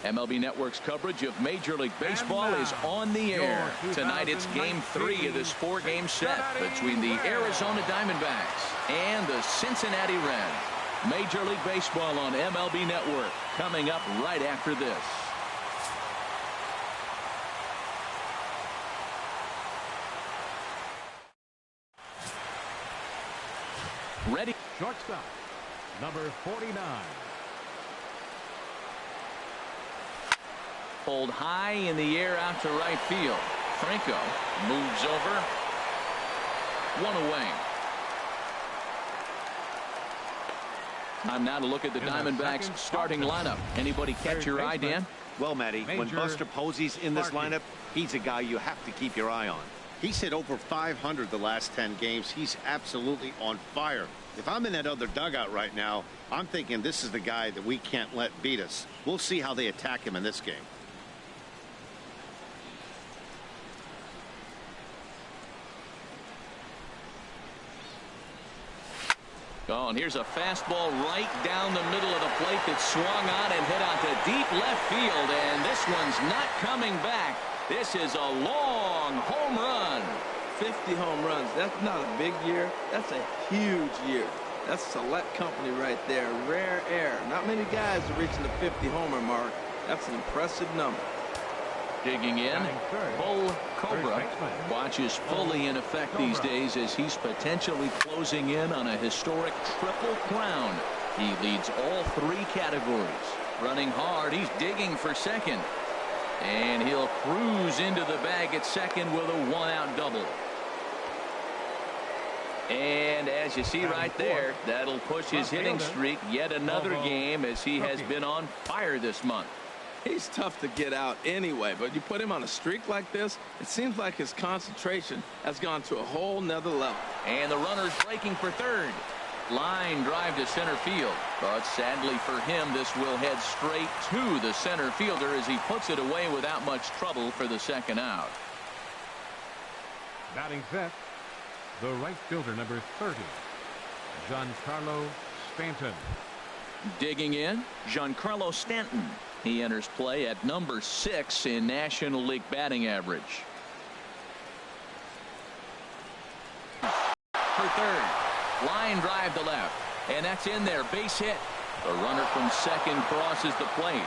MLB Network's coverage of Major League Baseball is on the air. Tonight it's Game 3 of this 4-game set between the Arizona Diamondbacks and the Cincinnati Reds. Major League Baseball on MLB Network coming up right after this. Ready. Shortstop, number 49. Pulled high in the air out to right field. Franco moves over. One away. Time now to look at the Diamondbacks starting lineup. Anybody catch your eye, Dan? Well, Matty, when Buster Posey's in this lineup, he's a guy you have to keep your eye on. He's hit over 500 the last 10 games. He's absolutely on fire. If I'm in that other dugout right now, I'm thinking this is the guy that we can't let beat us. We'll see how they attack him in this game. Oh, and here's a fastball right down the middle of the plate that swung on and hit out to deep left field, and this one's not coming back. This is a long home run. 50 home runs. That's not a big year. That's a huge year. That's select company right there. Rare air. Not many guys are reaching the 50 homer mark. That's an impressive number. Digging in, Bull Cobra watches fully in effect these days as he's potentially closing in on a historic triple crown. He leads all 3 categories. Running hard, he's digging for second. And he'll cruise into the bag at second with a 1-out double. And as you see right there, that'll push his hitting streak yet another game as he has been on fire this month. He's tough to get out anyway, but you put him on a streak like this, it seems like his concentration has gone to a whole nother level. And the runner's breaking for third. Line drive to center field, but sadly for him, this will head straight to the center fielder as he puts it away without much trouble for the second out. Batting fifth, the right fielder, number 30, Giancarlo Stanton. Digging in, Giancarlo Stanton. He enters play at number 6 in National League batting average. For third. Line drive to left, and that's in there. Base hit. The runner from second crosses the plate.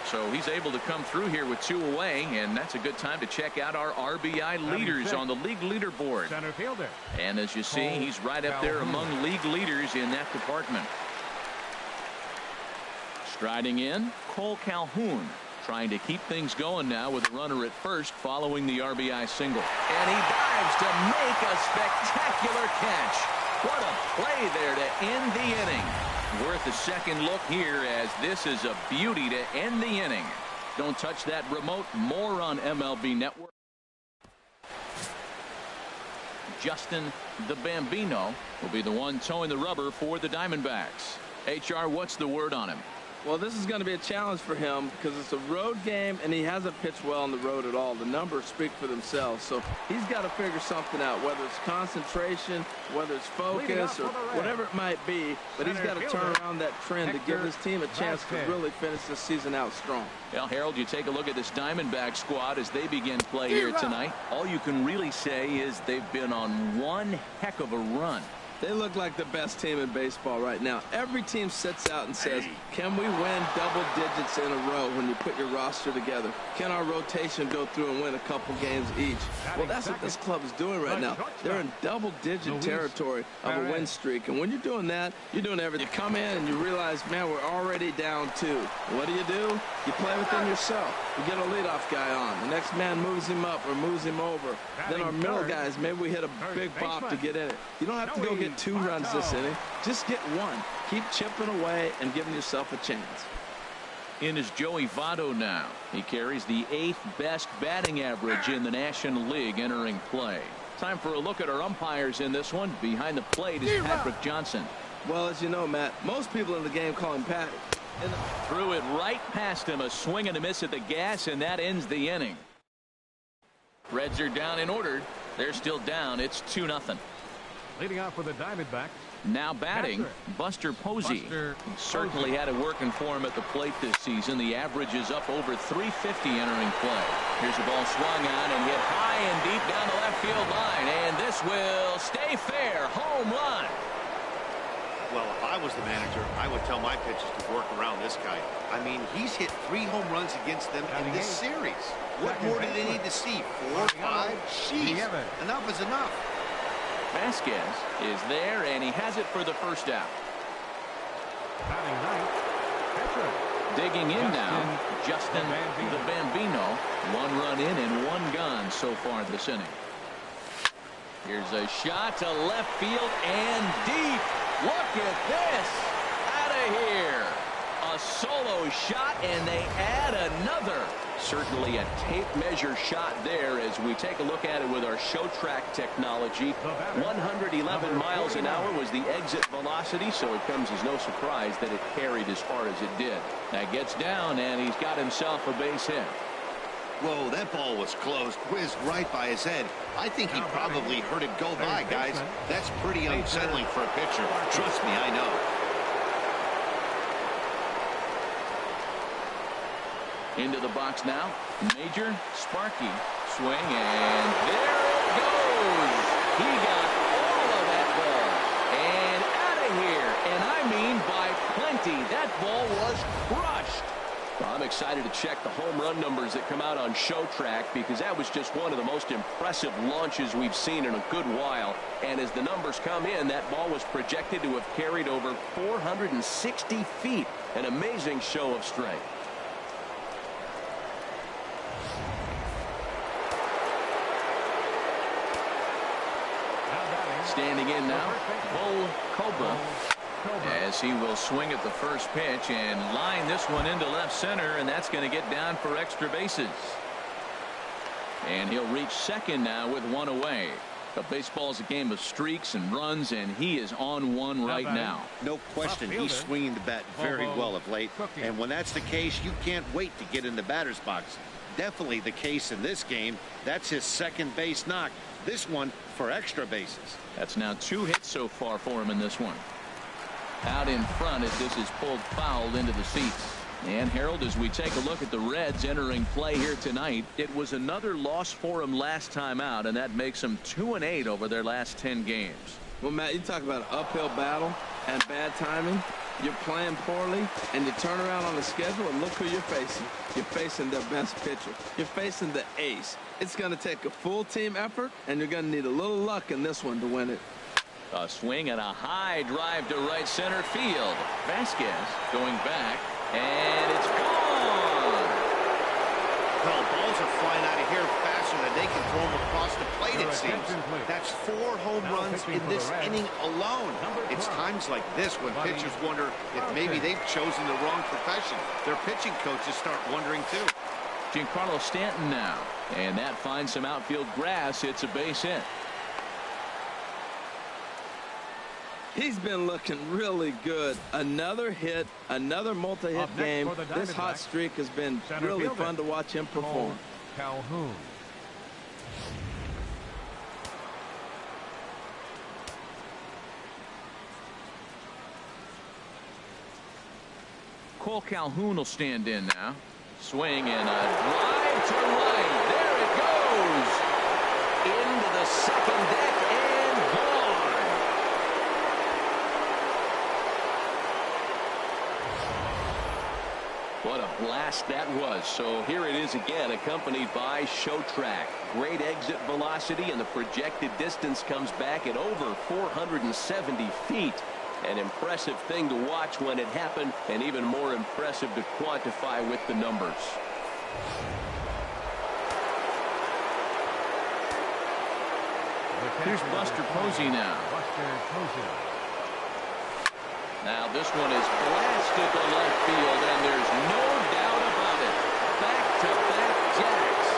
So he's able to come through here with 2 away, and that's a good time to check out our RBI leaders on the league leaderboard. Center fielder. And as you see, he's right up there among league leaders in that department. Striding in, Cole Calhoun, trying to keep things going now with a runner at first following the RBI single. And he dives to make a spectacular catch. What a play there to end the inning. Worth a second look here as this is a beauty to end the inning. Don't touch that remote. More on MLB Network. Justin the Bambino will be the one towing the rubber for the Diamondbacks. HR, what's the word on him? Well, this is going to be a challenge for him because it's a road game and he hasn't pitched well on the road at all. The numbers speak for themselves. So he's got to figure something out, whether it's concentration, whether it's focus, or whatever it might be. But he's got to turn around that trend to give his team a chance to really finish this season out strong. Well, Harold, you take a look at this Diamondback squad as they begin play here tonight. All you can really say is they've been on one heck of a run. They look like the best team in baseball right now. Every team sits out and says, can we win double digits in a row when you put your roster together? Can our rotation go through and win a couple games each? Well, that's what this club is doing right now. They're in double-digit territory of a win streak. And when you're doing that, you're doing everything. You come in and you realize, man, we're already down 2. What do? You play within yourself. You get a leadoff guy on. The next man moves him up or moves him over. Then our middle guys, maybe we hit a big pop to get in it. You don't have to go get 2 runs this inning. Just get 1. Keep chipping away and giving yourself a chance. In is Joey Votto now. He carries the 8th best batting average in the National League entering play. Time for a look at our umpires in this one. Behind the plate is Patrick Johnson. Well, as you know, Matt, most people in the game call him Patty. Threw it right past him. A swing and a miss at the gas, and that ends the inning. Reds are down in order. They're still down. It's 2-0. Leading off for the Diamondbacks. Now batting, Buster Posey. He certainly had it working for him at the plate this season. The average is up over 350 entering play. Here's a ball swung on and hit high and deep down the left field line. And this will stay fair. Home run. Well, if I was the manager, I would tell my pitchers to work around this guy. I mean, he's hit 3 home runs against them in this series. What more do they need to see? 4, 5? Jeez, enough is enough. Vasquez is there, and he has it for the first out. Digging in now, Justin the Bambino. 1 run in and 1 gone so far this inning. Here's a shot to left field and deep. Look at this. Out of here. A solo shot, and they add another. Certainly a tape measure shot there as we take a look at it with our show track technology. 111 miles an hour was the exit velocity, so it comes as no surprise that it carried as far as it did. That gets down, and he's got himself a base hit. Whoa, that ball was close, whizzed right by his head. I think he probably heard it go by, guys. That's pretty unsettling for a pitcher. Trust me, I know. Into the box now. Major Sparky. Swing, and there it goes. He got all of that ball. And out of here. And I mean by plenty. That ball was crushed. Well, I'm excited to check the home run numbers that come out on Show Track, because that was just one of the most impressive launches we've seen in a good while. And as the numbers come in, that ball was projected to have carried over 460 feet. An amazing show of strength. Standing in now, Bull Cobra, as he will swing at the first pitch and line this one into left center, and that's going to get down for extra bases. And he'll reach second now with 1 away. But baseball's a game of streaks and runs, and he is on one right now. No question, he's swinging the bat very well of late. And when that's the case, you can't wait to get in the batter's box. Definitely the case in this game. That's his second base knock. This one for extra bases. That's now 2 hits so far for him in this one. Out in front as this is pulled foul into the seats. And Harold, as we take a look at the Reds entering play here tonight, it was another loss for them last time out, and that makes them 2-8 over their last 10 games. Well, Matt, you talk about an uphill battle and bad timing. You're playing poorly, and you turn around on the schedule, and look who you're facing. You're facing their best pitcher. You're facing the ace. It's going to take a full team effort, and you're going to need a little luck in this one to win it. A swing and a high drive to right center field. Vasquez going back, and it's gone. Well, balls are flying out of here faster than they can throw them across the plate, it seems. That's 4 home runs in this inning alone. It's times like this when pitchers wonder if maybe they've chosen the wrong profession. Their pitching coaches start wondering too. Giancarlo Stanton now, and that finds some outfield grass. It's a base hit. He's been looking really good. Another hit, another multi-hit game. This hot streak has been really fun to watch him perform. Calhoun. Cole Calhoun will stand in now. Swing and a drive to right. There it goes. Into the second deck and gone. What a blast that was. So here it is again, accompanied by Show Track. Great exit velocity, and the projected distance comes back at over 470 feet. An impressive thing to watch when it happened, and even more impressive to quantify with the numbers. Here's Buster Posey now. Now this one is blasted to left field, and there's no doubt about it. Back-to-back jacks.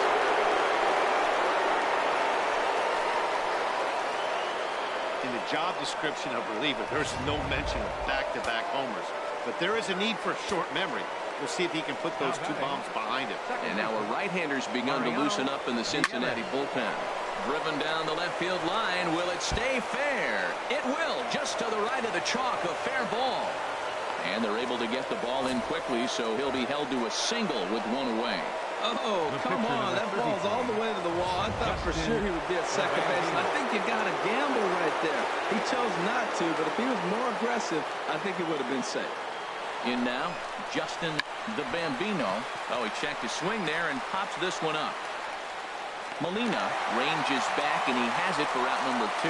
In the job description of reliever, there's no mention of back-to-back homers. But there is a need for short memory. We'll see if he can put those 2 bombs behind him. And now our right-handers begun to loosen up in the Cincinnati bullpen. Driven down the left field line. Will it stay fair? It will. Just to the right of the chalk. A fair ball. And they're able to get the ball in quickly, so he'll be held to a single with one away. Oh, come on. That ball's all the way to the wall. I thought for sure he would be at second base. And I think you got to gamble right there. He chose not to, but if he was more aggressive, I think it would have been safe. In now, Justin the Bambino. Oh, he checked his swing there and pops this one up. Molina ranges back, and he has it for out number 2.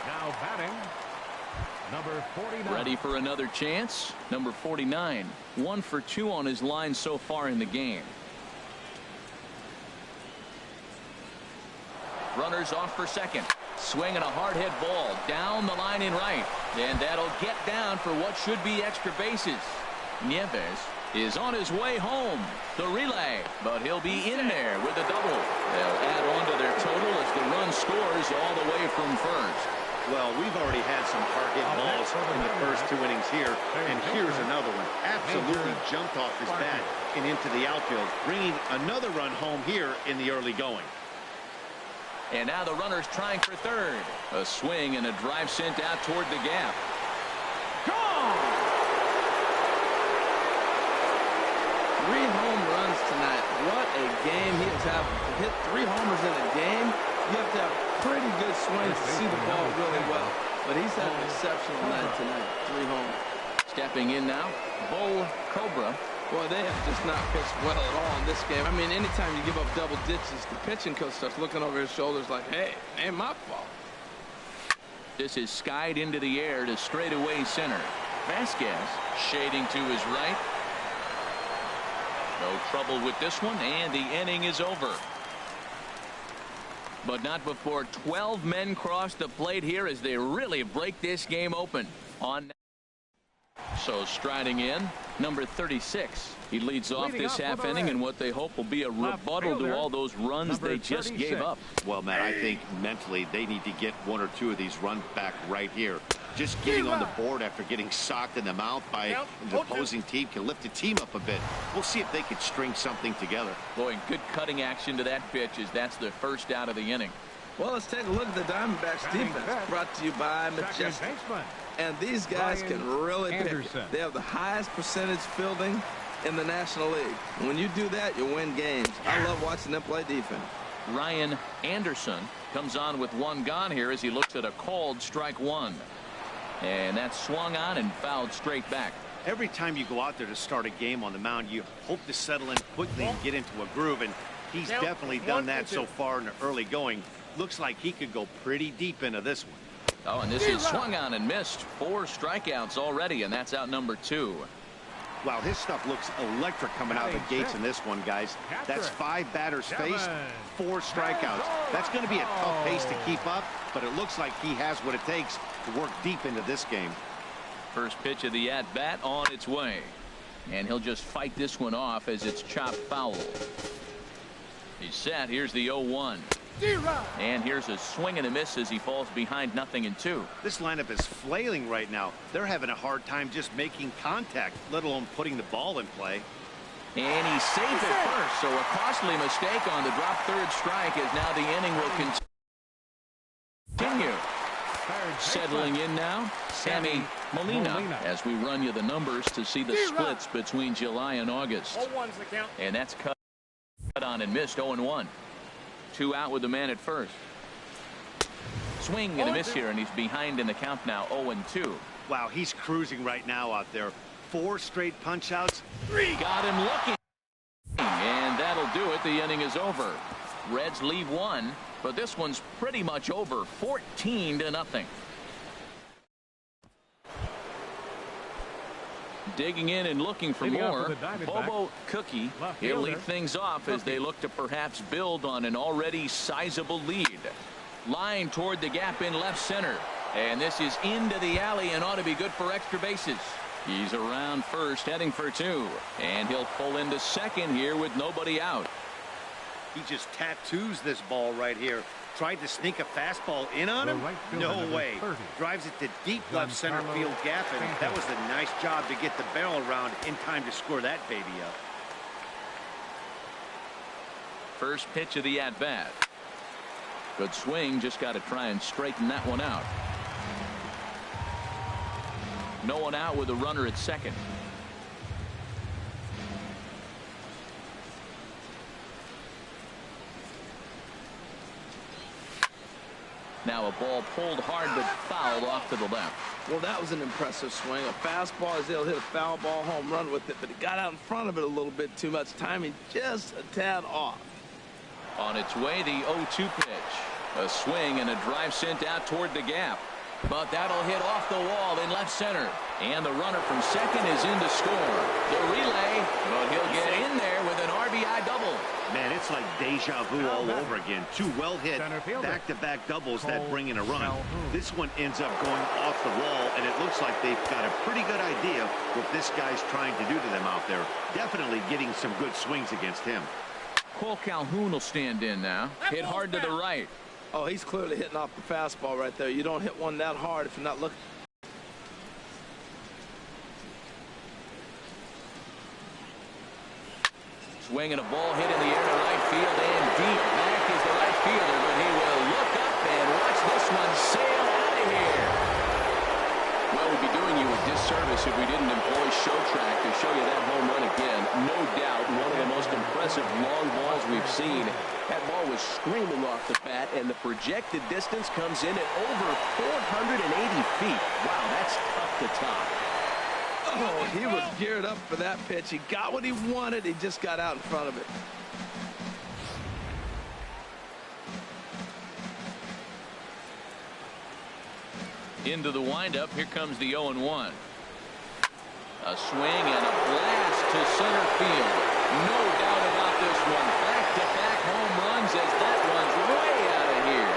Now batting, number 49. Ready for another chance. Number 49. 1 for 2 on his line so far in the game. Runners off for second. Swinging a hard hit ball down the line in right. And that'll get down for what should be extra bases. Nieves is on his way home. The relay, but he'll be in there with a double. They'll add on to their total as the run scores all the way from first. Well, we've already had some hard-hit balls in the first 2 innings here, and here's another one. Absolutely jumped off his bat and into the outfield, bringing another run home here in the early going. And now the runner's trying for third. A swing and a drive sent out toward the gap. Gone! 3 home runs tonight. What a game he has had. To hit 3 homers in a game, you have to have pretty good swings to see the ball really well. But he's had an exceptional night tonight. 3 homers. Stepping in now, Bo Cobra. Boy, they have just not pitched well at all in this game. I mean, anytime you give up double digits, the pitching coach starts looking over his shoulders like, hey, it ain't my fault. This is skied into the air to straightaway center. Vasquez shading to his right. No trouble with this one, and the inning is over. But not before 12 men cross the plate here as they really break this game open. So striding in, number 36. He leads off this half inning in what they hope will be a rebuttal to all those runs they just gave up. Well, Matt, I think mentally they need to get 1 or 2 of these runs back right here. Just getting on the board after getting socked in the mouth by the opposing team can lift the team up a bit. We'll see if they can string something together. Boy, good cutting action to that pitch as that's the first out of the inning. Well, let's take a look at the Diamondbacks defense, brought to you by Majestic. And these guys can really pitch. They have the highest percentage fielding in the National League. And when you do that, you win games. I love watching them play defense. Ryan Anderson comes on with 1 gone here as he looks at a called strike 1. And that's swung on and fouled straight back. Every time you go out there to start a game on the mound, you hope to settle in quickly and get into a groove. And he's definitely done that so far in the early going. Looks like he could go pretty deep into this one. Oh, and this is swung on and missed. 4 strikeouts already, and that's out number 2. Wow, his stuff looks electric coming out of the gates in this one, guys. That's 5 batters faced, 4 strikeouts. That's going to be a tough pace to keep up, but it looks like he has what it takes to work deep into this game. First pitch of the at-bat on its way. And he'll just fight this one off as it's chopped foul. He's set. Here's the 0-1. And here's a swing and a miss as he falls behind 0-2. This lineup is flailing right now. They're having a hard time just making contact, let alone putting the ball in play. And he's safe at first, so a costly mistake on the drop third strike as now the inning will continue. Settling in now, Sammy Molina, as we run you the numbers to see the splits between July and August. And that's cut on and missed. 0-1. 2 out with the man at first. Swing and a miss here, and he's behind in the count now. 0-2. Wow, he's cruising right now out there. 4 straight punch outs. Got him looking, and that'll do it. The inning is over. Reds leave 1, but this one's pretty much over. 14-0. Digging in and looking for more. Bobo Cookie. He'll lead things off as they look to perhaps build on an already sizable lead. Line toward the gap in left center. And this is into the alley and ought to be good for extra bases. He's around first, heading for 2. And he'll pull into second here with nobody out. He just tattoos this ball right here. Tried to sneak a fastball in on him? No way. Drives it to deep left center field gap, and that was a nice job to get the barrel around in time to score that baby up. first pitch of the at-bat. Good swing, just got to try and straighten that one out. No one out with a runner at second. Now a ball pulled hard but fouled off to the left. Well, that was an impressive swing. A fastball is able to hit a foul ball home run with it, but he got out in front of it a little bit too much. Timing just a tad off. On its way, the 0-2 pitch. A swing and a drive sent out toward the gap. But that'll hit off the wall in left center. And the runner from second is in to score. The relay, but he'll get in there with an RBI double. Man, it's like deja vu all over again. Two well-hit back-to-back doubles that bring in a run. This one ends up going off the wall, and it looks like they've got a pretty good idea what this guy's trying to do to them out there. Definitely getting some good swings against him. Cole Calhoun will stand in now. Hit hard to the right. Oh, he's clearly hitting off the fastball right there. You don't hit one that hard if you're not looking. Swinging a ball hit in the air to right field and deep. Back is the right fielder, but he will look up and watch this one sail out of here. Well, we'd be doing you a disservice if we didn't employ Show Track to show you that home run again. No doubt one of the most impressive long balls we've seen. That ball was screaming off the bat, and the projected distance comes in at over 480 feet. Wow, that's tough to top. Oh, he was geared up for that pitch. He got what he wanted. He just got out in front of it. Into the windup. Here comes the 0-1. A swing and a blast to center field. No doubt about this one. Back-to-back home runs as that one's way out of here.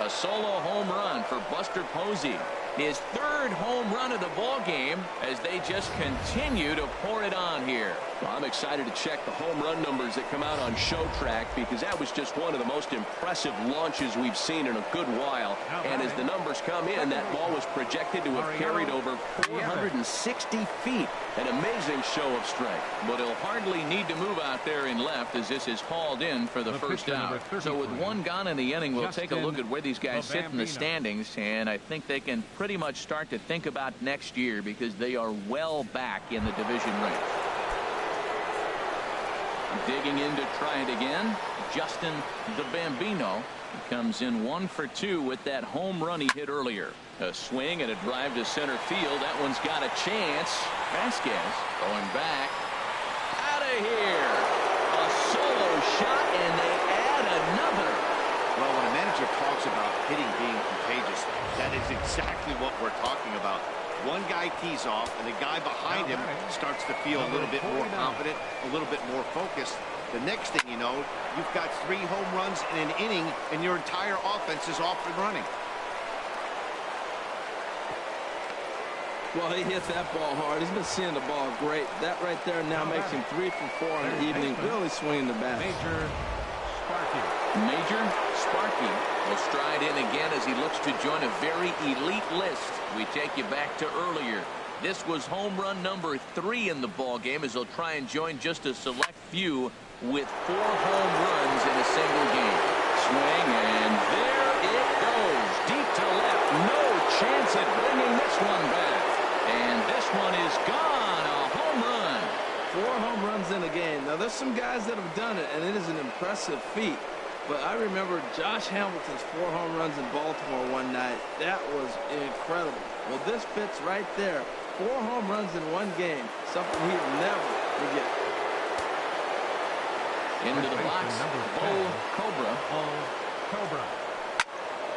A solo home run for Buster Posey. His third home run of the ball game as they just continue to pour it on here. Well, I'm excited to check the home run numbers that come out on Show Track because that was just one of the most impressive launches we've seen in a good while. And as the numbers come in, that ball was projected to have carried over 460 feet. An amazing show of strength. But he'll hardly need to move out there in left as this is hauled in for the first out. So with one gone in the inning, we'll take a look at where these guys sit in the standings. And I think they can pretty much start to think about next year because they are well back in the division race. Digging in to try it again, Justin the Bambino. He comes in 1 for 2 with that home run he hit earlier. A swing and a drive to center field. That one's got a chance. Vasquez going back. Out of here. A solo shot, and they add another. Well, when a manager talks about hitting being contagious, that is exactly what we're talking about. One guy tees off, and the guy behind him starts to feel a little bit more confident, a little bit more focused. The next thing you know, you've got 3 home runs in an inning, and your entire offense is off and running. Well, he hit that ball hard. He's been seeing the ball great. That right there now makes him 3 for 4 in the evening. Really swinging the bat. Major Sparky will stride in again as he looks to join a very elite list. We take you back to earlier. This was home run number 3 in the ball game as he'll try and join just a select few with 4 home runs in a single game. Swing, and there it goes. Deep to left. No chance at bringing this one back. And this one is gone. A home run. 4 home runs in a game. Now, there's some guys that have done it, and it is an impressive feat. But I remember Josh Hamilton's 4 home runs in Baltimore one night. That was incredible. Well, this fits right there. 4 home runs in one game. Something he'd never forget. Into the box, Bo Cobra.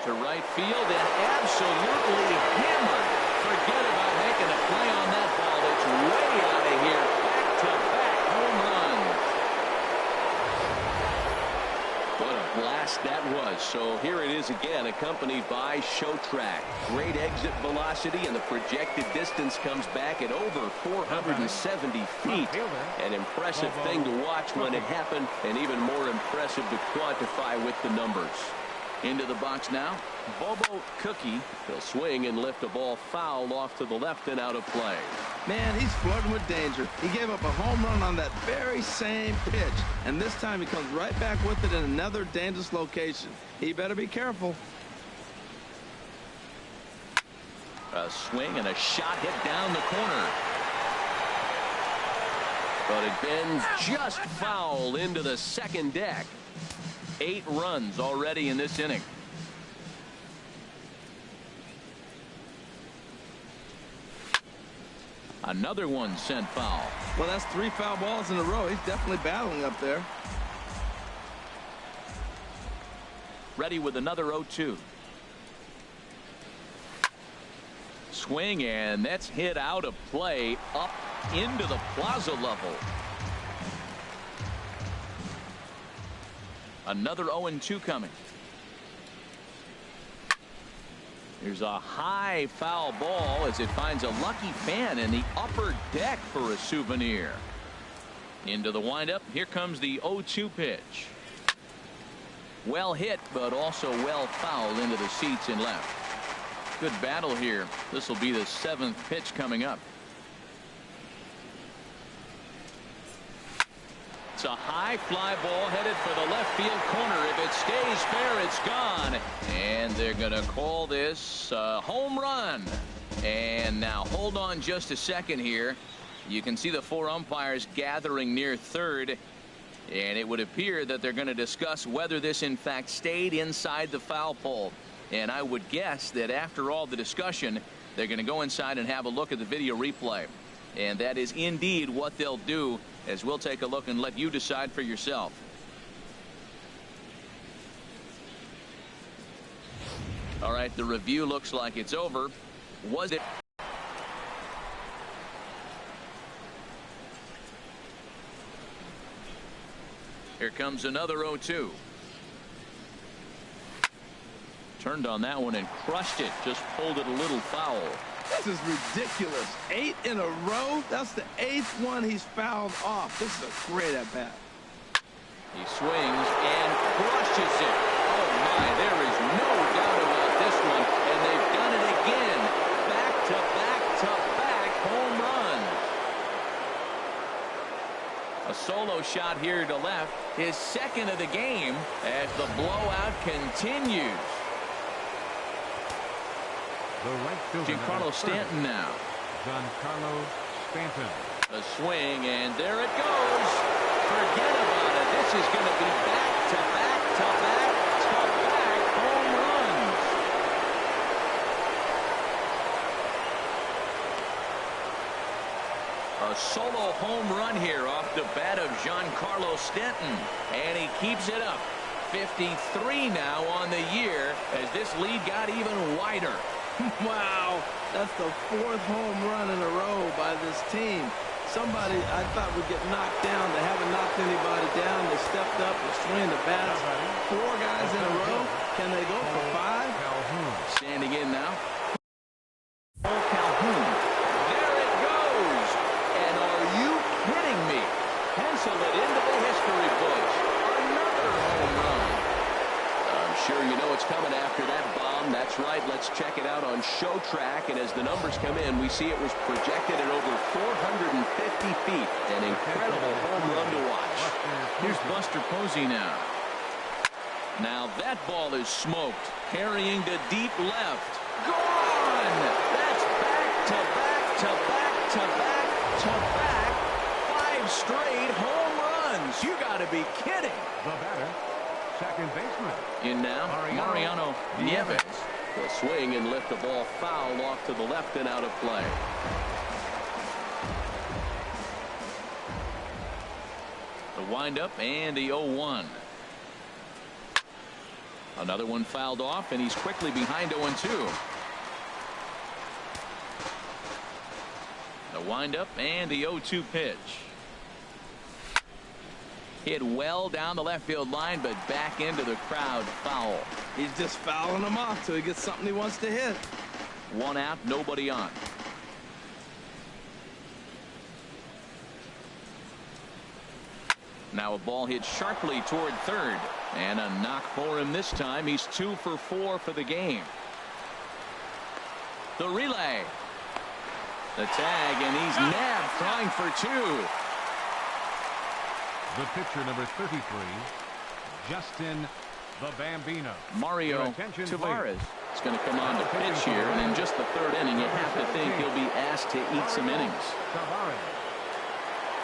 To right field and absolutely hammered. Forget about making a play on that ball. It's way out of here. Back-to-back home runs. What a blast that was. So here it is again, accompanied by Show Track. Great exit velocity, and the projected distance comes back at over 470 feet. An impressive thing to watch when it happened, and even more impressive to quantify with the numbers. Into the box now, Bobo Cookie. He'll swing and lift a ball foul off to the left and out of play. Man, he's flirting with danger. He gave up a home run on that very same pitch, and this time he comes right back with it in another dangerous location. He better be careful. A swing and a shot hit down the corner. But it bends just foul into the second deck. 8 runs already in this inning. Another one sent foul. Well, that's 3 foul balls in a row. He's definitely battling up there. Ready with another 0-2. Swing, and that's hit out of play up into the plaza level. Another 0-2 coming. Here's a high foul ball as it finds a lucky fan in the upper deck for a souvenir. Into the windup. Here comes the 0-2 pitch. Well hit, but also well fouled into the seats and left. Good battle here. This will be the 7th pitch coming up. It's a high fly ball headed for the left field corner. If it stays fair, it's gone. And they're going to call this a home run. And now hold on just a second here. You can see the 4 umpires gathering near third. And it would appear that they're going to discuss whether this in fact stayed inside the foul pole. And I would guess that after all the discussion, they're going to go inside and have a look at the video replay. And that is indeed what they'll do, as we'll take a look and let you decide for yourself. All right, the review looks like it's over. Was it? Here comes another 0-2. Turned on that one and crushed it. Just pulled it a little foul. This is ridiculous. 8 in a row. That's the 8th one he's fouled off. This is a great at bat. He swings and crushes it. Oh my, there is no doubt about this one. And they've done it again. Back to back to back home run. A solo shot here to left. His 2nd of the game as the blowout continues. The right fielder, Giancarlo Stanton now. Giancarlo Stanton. A swing, and there it goes. Forget about it. This is going to be back to back to back to back home runs. A solo home run here off the bat of Giancarlo Stanton, and he keeps it up. 53 now on the year as this lead got even wider. Wow, that's the 4th home run in a row by this team. Somebody I thought would get knocked down. They haven't knocked anybody down. They stepped up and swing the bats. 4 guys in a row. Can they go for 5? Standing in now. Calhoun. There it goes. And are you kidding me? Pencil it into the history books. Another home run. I'm sure you know it's coming after that bomb. That's right. Let's check it out on Show Track. And as the numbers come in, we see it was projected at over 450 feet. An incredible home run to watch. Here's Buster Posey now. Now that ball is smoked. Carrying to deep left. Gone! That's back to back to back to back to back. 5 straight home runs. You got to be kidding. The batter, second baseman. In now, Mariano Nieves will swing and lift the ball foul off to the left and out of play. The windup and the 0-1. Another one fouled off, and he's quickly behind 0-2. The windup and the 0-2 pitch. Hit well down the left field line, but back into the crowd. Foul. He's just fouling them off till he gets something he wants to hit. 1 out, nobody on. Now a ball hit sharply toward third. And a knock for him this time. He's 2 for 4 for the game. The relay. The tag, and he's nabbed trying for 2. The pitcher, number 33, Justin the Bambino. Mario Tavares is going to come on to pitch here, and in just the 3rd inning, you have to think he'll be asked to eat some innings.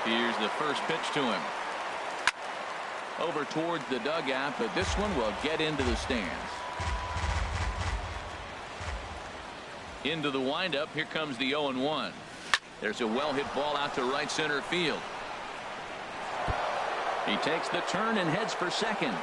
Here's the first pitch to him. Over towards the dugout, but this one will get into the stands. Into the windup. Here comes the 0-1. There's a well-hit ball out to right center field. He takes the turn and heads for second.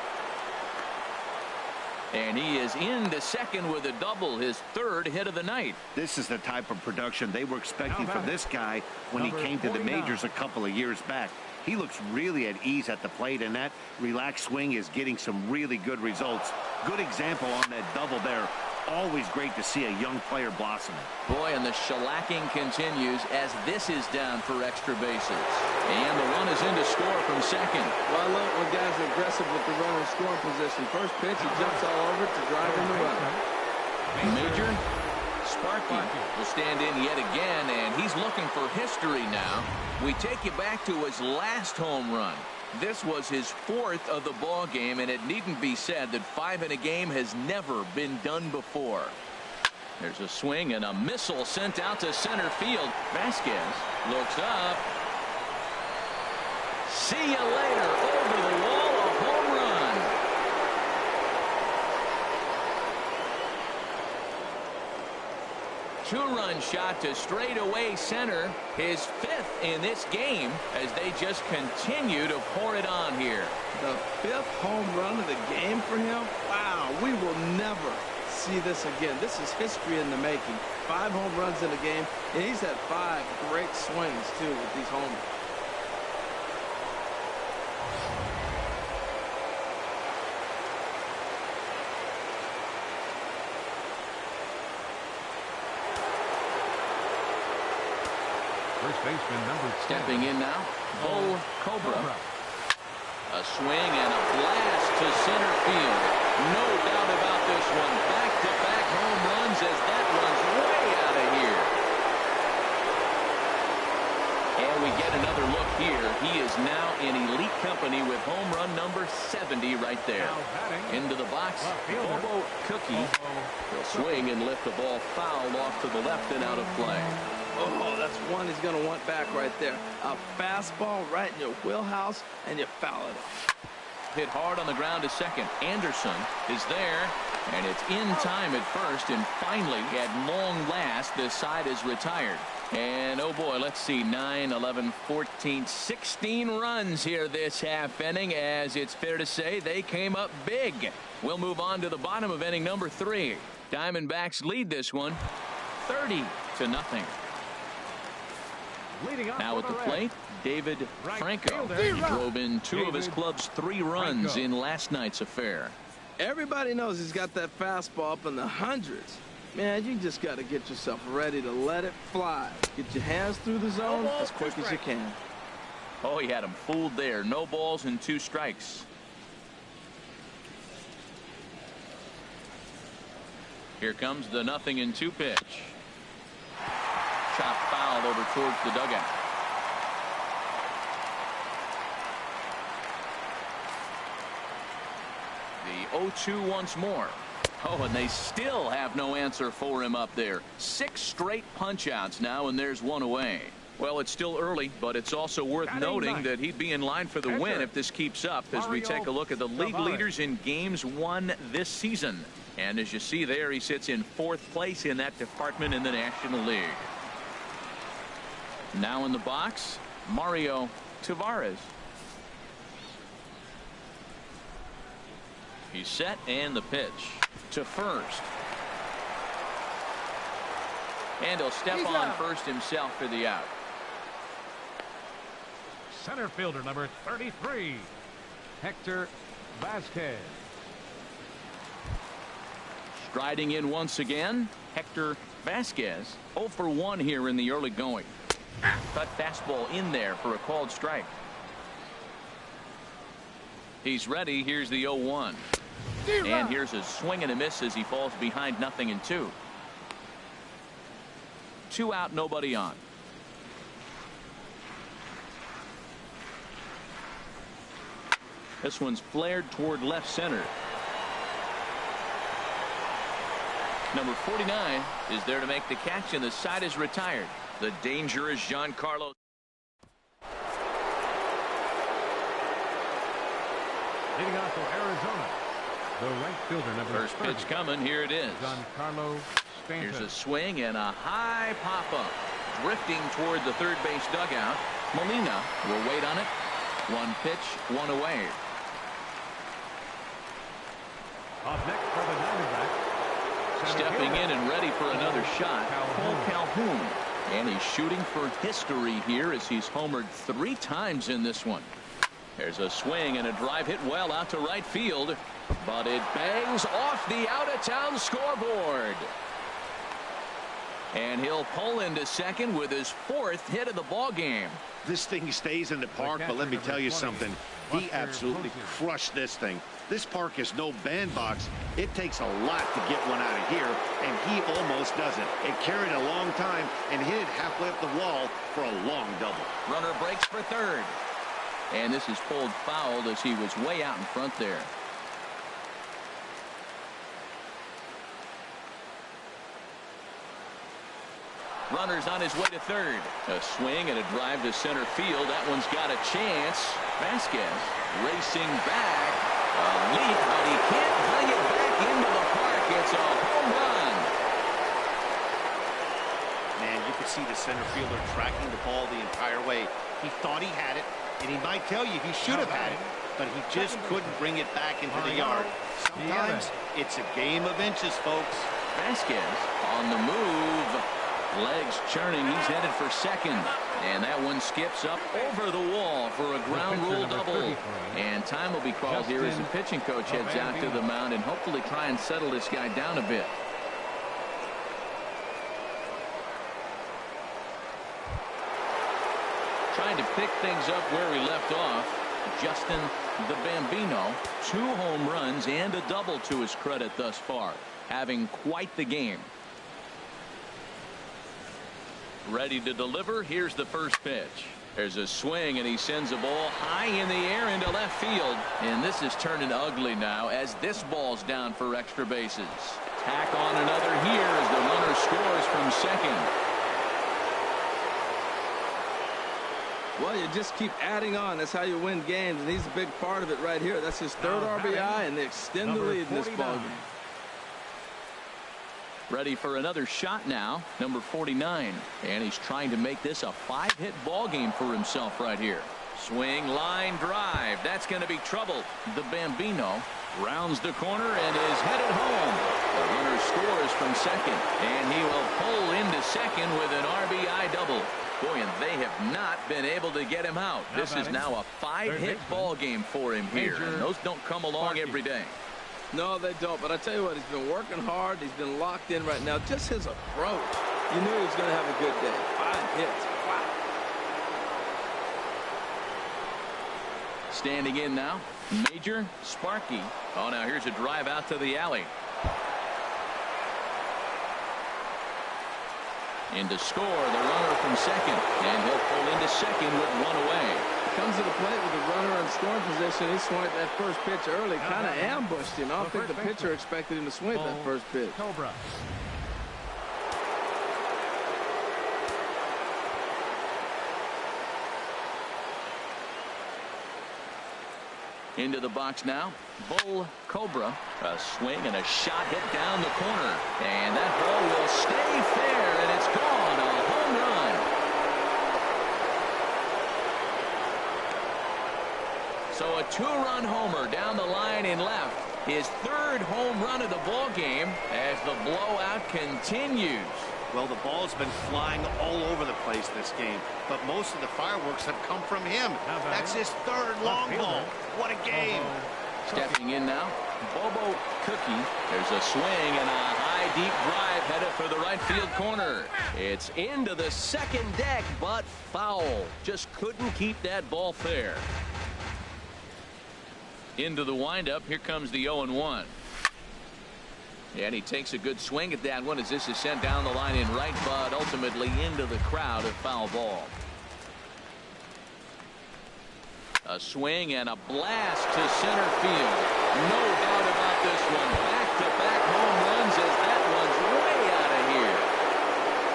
And he is into second with a double, his 3rd hit of the night. This is the type of production they were expecting from this guy when he came to the majors a couple of years back. He looks really at ease at the plate, and that relaxed swing is getting some really good results. Good example on that double there. Always great to see a young player blossoming. Boy, and the shellacking continues as this is down for extra bases. And the run is in to score from second. Well, I love when guys are aggressive with the runner in scoring position. First pitch, he jumps all over to drive in the run. Major Sparky will stand in yet again, and he's looking for history now. We take you back to his last home run. This was his 4th of the ball game, and it needn't be said that 5 in a game has never been done before. There's a swing and a missile sent out to center field. Vasquez looks up. See you later. Over the wall, a home run. Two-run shot to straightaway center, his 5th in this game as they just continue to pour it on here. The 5th home run of the game for him? Wow, we will never see this again. This is history in the making. 5 home runs in a game, and he's had 5 great swings, too, with these homers. First baseman, number 10. Stepping in now, Bo Cobra. A swing and a blast to center field. No doubt about this one. Back-to-back home runs as that one's way out of here. And we get another look here. He is now in elite company with home run number 70 right there. Into the box, Bobo Cookie. He'll swing and lift the ball foul off to the left and out of play. Oh, that's one he's going to want back right there. A fastball right in your wheelhouse, and you foul it off. Hit hard on the ground to second. Anderson is there, and it's in time at first, and finally, at long last, this side is retired. And, oh boy, let's see, 9, 11, 14, 16 runs here this half inning, as it's fair to say they came up big. We'll move on to the bottom of inning number 3. Diamondbacks lead this one 30-0. Now at the plate, David Franco. He drove in 2 of his club's 3 runs in last night's affair. Everybody knows he's got that fastball up in the hundreds. Man, you just got to get yourself ready to let it fly. Get your hands through the zone as quick as you can. Oh, he had him fooled there. No balls and 2 strikes. Here comes the 0-2 pitch. Chop foul over towards the dugout. The 0-2 once more. Oh, and they still have no answer for him up there. 6 straight punch-outs now, and there's 1 away. Well, it's still early, but it's also worth noting that he'd be in line for the win if this keeps up as we take a look at the league leaders in games won this season. And as you see there, he sits in 4th place in that department in the National League. Now in the box, Mario Tavares. He's set, and the pitch to first. And he'll step on first himself for the out. Center fielder number 33, Hector Vasquez. Striding in once again, Hector Vasquez. 0 for 1 here in the early going. Cut fastball in there for a called strike. He's ready. Here's the 0-1. And here's a swing and a miss as he falls behind 0-2. 2 out, nobody on. This one's flared toward left center. Number 49 is there to make the catch, and the side is retired. The dangerous Giancarlo. Leading off for Arizona, the right fielder, number First 30. pitch coming. Here it is. Giancarlo Stanton. Here's a swing and a high pop-up. Drifting toward the third base dugout. Molina will wait on it. 1 pitch, 1 away. Off next for the Diamondbacks. Stepping in and ready for another shot, Cole Calhoun. And he's shooting for history here as he's homered 3 times in this one. There's a swing and a drive hit well out to right field, but it bangs off the out-of-town scoreboard. And he'll pull into second with his 4th hit of the ball game. This thing stays in the park, but let me tell you something. He absolutely crushed this thing. This park is no bandbox. It takes a lot to get one out of here, and he almost does it. It carried a long time and hit it halfway up the wall for a long double. Runner breaks for third. And this is pulled foul as he was way out in front there. Runner's on his way to third. A swing and a drive to center field. That one's got a chance. Vasquez racing back. A leap, but he can't bring it back into the park. It's a home run. Man, you could see the center fielder tracking the ball the entire way. He thought he had it, and he might tell you he should have had it, but he just couldn't bring it back into the yard. Sometimes it's a game of inches, folks. Vasquez on the move. Legs churning. He's headed for second. And that one skips up over the wall for a ground rule double. And time will be called here as the pitching coach heads out to the mound and hopefully try and settle this guy down a bit. Trying to pick things up where we left off. Justin the Bambino. 2 home runs and a double to his credit thus far. Having quite the game. Ready to deliver. Here's the first pitch. There's a swing, and he sends a ball high in the air into left field. And this is turning ugly now as this ball's down for extra bases. Tack on another here as the runner scores from second. Well, you just keep adding on. That's how you win games, and he's a big part of it right here. That's his 3rd RBI, and they extend the lead in this ballgame. Ready for another shot now, number 49. And he's trying to make this a 5-hit ball game for himself right here. Swing, line, drive. That's going to be trouble. The Bambino rounds the corner and is headed home. The runner scores from second, and he will pull into second with an RBI double. Boy, and they have not been able to get him out. This is now a 5-hit ball game for him here, and those don't come along every day. No, they don't. But I tell you what, he's been working hard. He's been locked in right now. Just his approach. You knew he was going to have a good day. 5 hits. Wow. Standing in now, Major Sparky. Oh, now here's a drive out to the alley. In to score, the runner from second. And he'll pull into second with 1 away. Comes to the plate with the runner in scoring position. He swung at that first pitch early, kind of ambushed him. I don't think the pitcher expected him to swing at that first pitch. Cobra. Into the box now, Bull Cobra. A swing and a shot hit down the corner. And that ball will stay fair, and it's gone. A home run. So a 2-run homer down the line in left. His 3rd home run of the ball game as the blowout continues. Well, the ball's been flying all over the place this game, but most of the fireworks have come from him. That's his 3rd long ball. What a game. Stepping in now, Bobo Cookie. There's a swing and a high deep drive headed for the right field corner. It's into the second deck, but foul. Just couldn't keep that ball fair. Into the windup. Here comes the 0-1. And he takes a good swing at that one as this is sent down the line in right, but ultimately into the crowd, a foul ball. A swing and a blast to center field. No doubt about this one. Back-to-back home runs as that one's way out of here.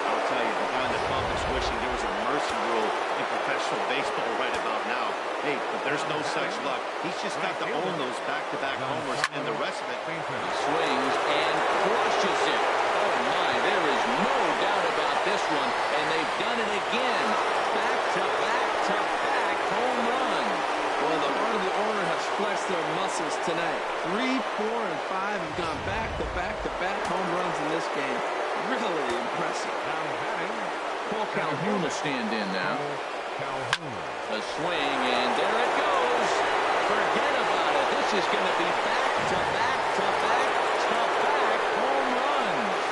I'll tell you, the guy in the bump is wishing there was a mercy rule in professional baseball right about now. Hey, but there's no such luck. He's just got to own those back-to-back homers, and the rest of it. He swings and crushes it. Oh, my, there is no doubt about this one, and they've done it again. Back-to-back-to-back home run. Well, the heart of the order has flexed their muscles tonight. 3, 4, and 5 have gone back-to-back-to-back home runs in this game. Really impressive. Cole Calhoun will stand in now. A swing, and there it goes. Forget about it. This is going to be back-to-back-to-back-to-back home runs.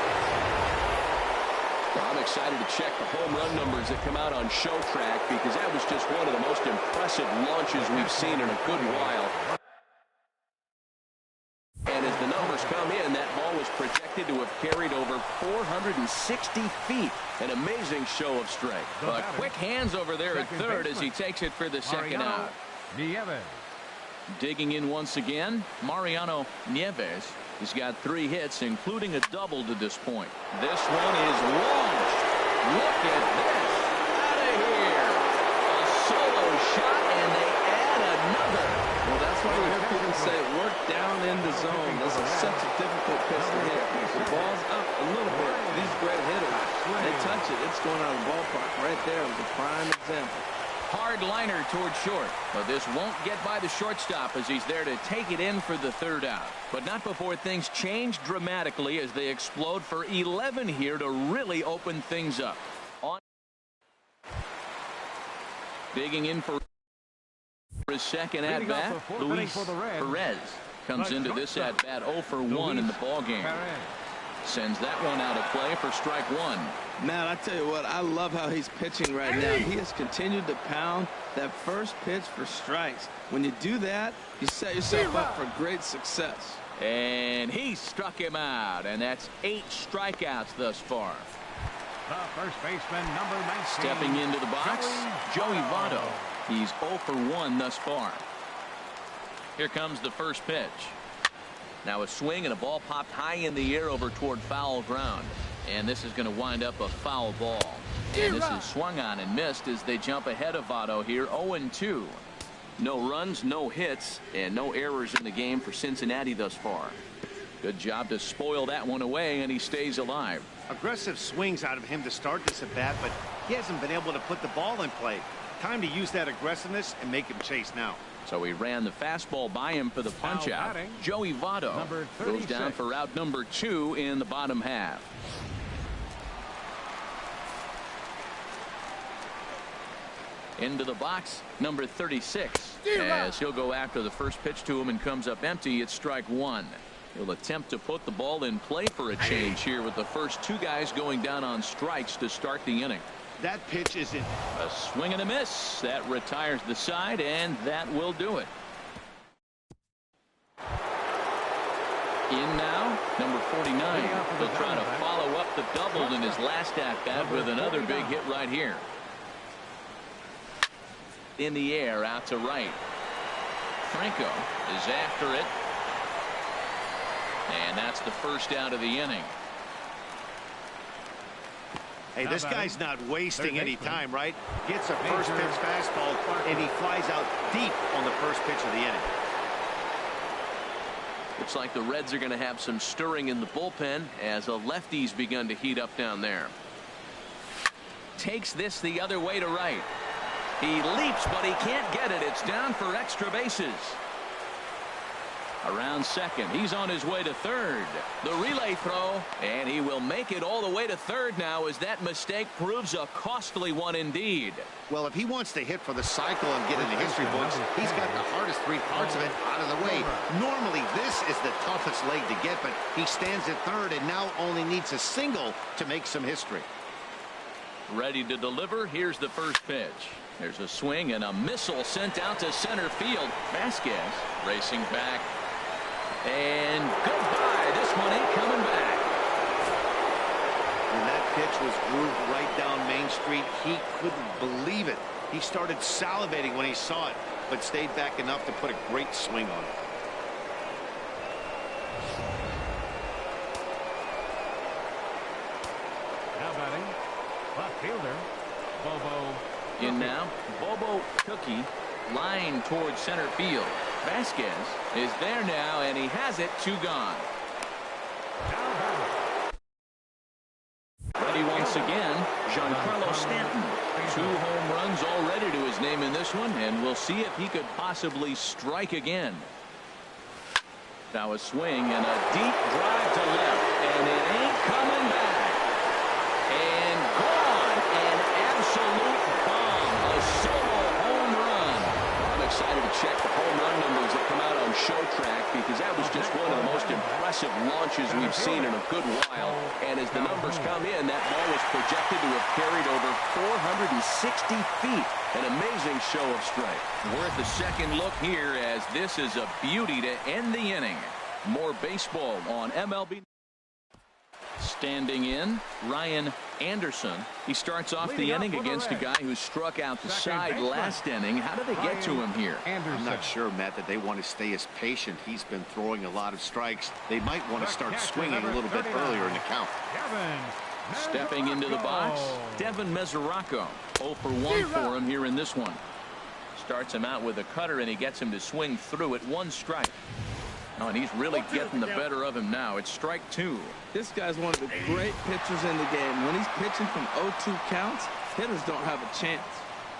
Well, I'm excited to check the home run numbers that come out on Show Track because that was just one of the most impressive launches we've seen in a good while. And as the numbers come in, that ball was projected to have carried over 460 feet. An amazing show of strength. But quick hands over there at third as he takes it for the second out. Digging in once again, Mariano Nieves. He's got 3 hits, including a double to this point. This one is launched. Look at this. Out of here. A solo shot, and they add another. Well, that's why you hear people say work down in the zone. This is such a difficult pitch to hit. The ball's up a little bit. These great hitters, they touch it, it's going out of the ballpark. Right there is a prime example. Hard liner toward short, but this won't get by the shortstop as he's there to take it in for the third out. But not before things change dramatically as they explode for 11 here to really open things up. Digging in for his second at-bat, Luis Perez comes into this at-bat 0 for 1 in the ballgame. Sends that one out of play for strike 1. Man, I tell you what, I love how he's pitching right now. He has continued to pound that first pitch for strikes. When you do that, you set yourself up for great success. And he struck him out, and that's 8 strikeouts thus far. The first baseman, number 19. Stepping into the box, Joey Votto. He's 0 for 1 thus far. Here comes the first pitch. Now a swing and a ball popped high in the air over toward foul ground. And this is going to wind up a foul ball. And this is swung on and missed as they jump ahead of Votto here 0-2. No runs, no hits, and no errors in the game for Cincinnati thus far. Good job to spoil that one away, and he stays alive. Aggressive swings out of him to start this at bat, but he hasn't been able to put the ball in play. Time to use that aggressiveness and make him chase now. So he ran the fastball by him for the punch out. Joey Votto goes down for out number 2 in the bottom half. Into the box, number 36, as he'll go after the first pitch to him and comes up empty. It's strike 1. He'll attempt to put the ball in play for a change here with the first 2 guys going down on strikes to start the inning. That pitch is in. A swing and a miss. That retires the side, and that will do it. In now, number 49. He'll try to follow up the double in his last at-bat with another big hit right here. In the air, out to right. Franco is after it. And that's the first out of the inning. Hey, this guy's not wasting any time, right? Gets a first pitch fastball, and he flies out deep on the first pitch of the inning. Looks like the Reds are going to have some stirring in the bullpen as a lefty's begun to heat up down there. Takes this the other way to right. He leaps, but he can't get it. It's down for extra bases. Around second. He's on his way to third. The relay throw, and he will make it all the way to third now as that mistake proves a costly one indeed. Well, if he wants to hit for the cycle and get in the history books, he's got the hardest 3 parts of it out of the way. Normally, this is the toughest leg to get, but he stands at third and now only needs a single to make some history. Ready to deliver. Here's the first pitch. There's a swing and a missile sent out to center field. Vasquez racing back. And goodbye. This one ain't coming back. When that pitch was grooved right down Main Street, he couldn't believe it. He started salivating when he saw it, but stayed back enough to put a great swing on it. Now batting, left fielder, Bobo. In now, Bobo Cookie, line towards center field. Vasquez is there now, and he has it. 2 gone. Ready once again, Giancarlo Stanton. 2 home runs already to his name in this one, and we'll see if he could possibly strike again. Now a swing and a deep drive to left, and it ain't coming back. And gone. An absolute bomb. A solo home run. I'm excited to check the home run numbers that come out on Show Track, because that was just one of the most impressive launches we've seen in a good while. And as the numbers come in, that ball was projected to have carried over 460 feet. An amazing show of strength. We're at the second look here, as this is a beauty to end the inning. More baseball on MLB. Standing in, Ryan Anderson. He starts off the inning against a guy who struck out the side last inning. How did they get to him here? I'm not sure, Matt, that they want to stay as patient. He's been throwing a lot of strikes. They might want to start swinging a little bit earlier in the count. Stepping into the box, Devin Mesoraco. 0 for 1 for him here in this one. Starts him out with a cutter, and he gets him to swing through it. 1 strike. Oh, and he's really getting the better of him now. It's strike 2. This guy's one of the great pitchers in the game. When he's pitching from 0-2 counts, hitters don't have a chance.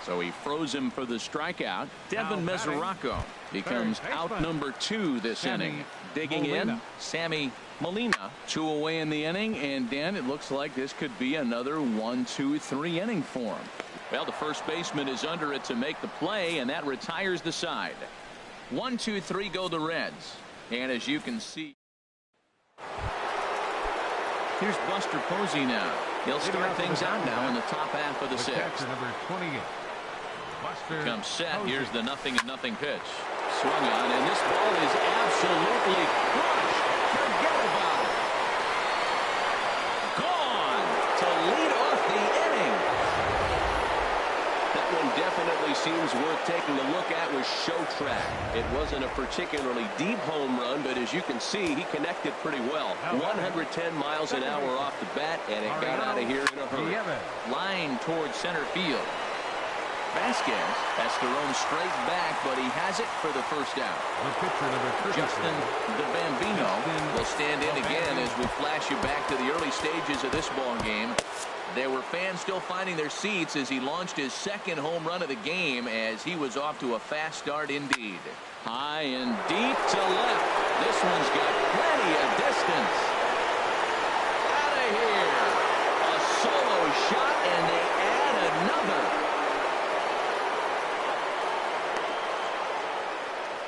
So he froze him for the strikeout. Devin Mesoraco becomes out number 2 this inning. Digging in, Sammy Molina. 2 away in the inning, and Dan, it looks like this could be another 1-2-3 inning for him. Well, the first baseman is under it to make the play, and that retires the side. 1-2-3 go the Reds. And as you can see, here's Buster Posey now. He'll start things out now in the top half of the 6th. Number 28. Buster Comes set. Posey. Here's the 0-0 pitch. Swung on, and this ball is absolutely crushed. Forget about it. Gone to lead off the inning. That one definitely seems worth taking a look at with Show Track. It wasn't a particularly deep home run, but as you can see, he connected pretty well. 110 miles an hour off the bat, and it got out of here in a hurry. Line towards center field. Vasquez has to roam straight back, but he has it for the first out. The pitcher, number 34. Justin DeBambino will stand in again as we flash you back to the early stages of this ball game. There were fans still finding their seats as he launched his 2nd home run of the game, as he was off to a fast start indeed. High and deep to left. This one's got plenty of distance. Out of here. A solo shot, and they add another.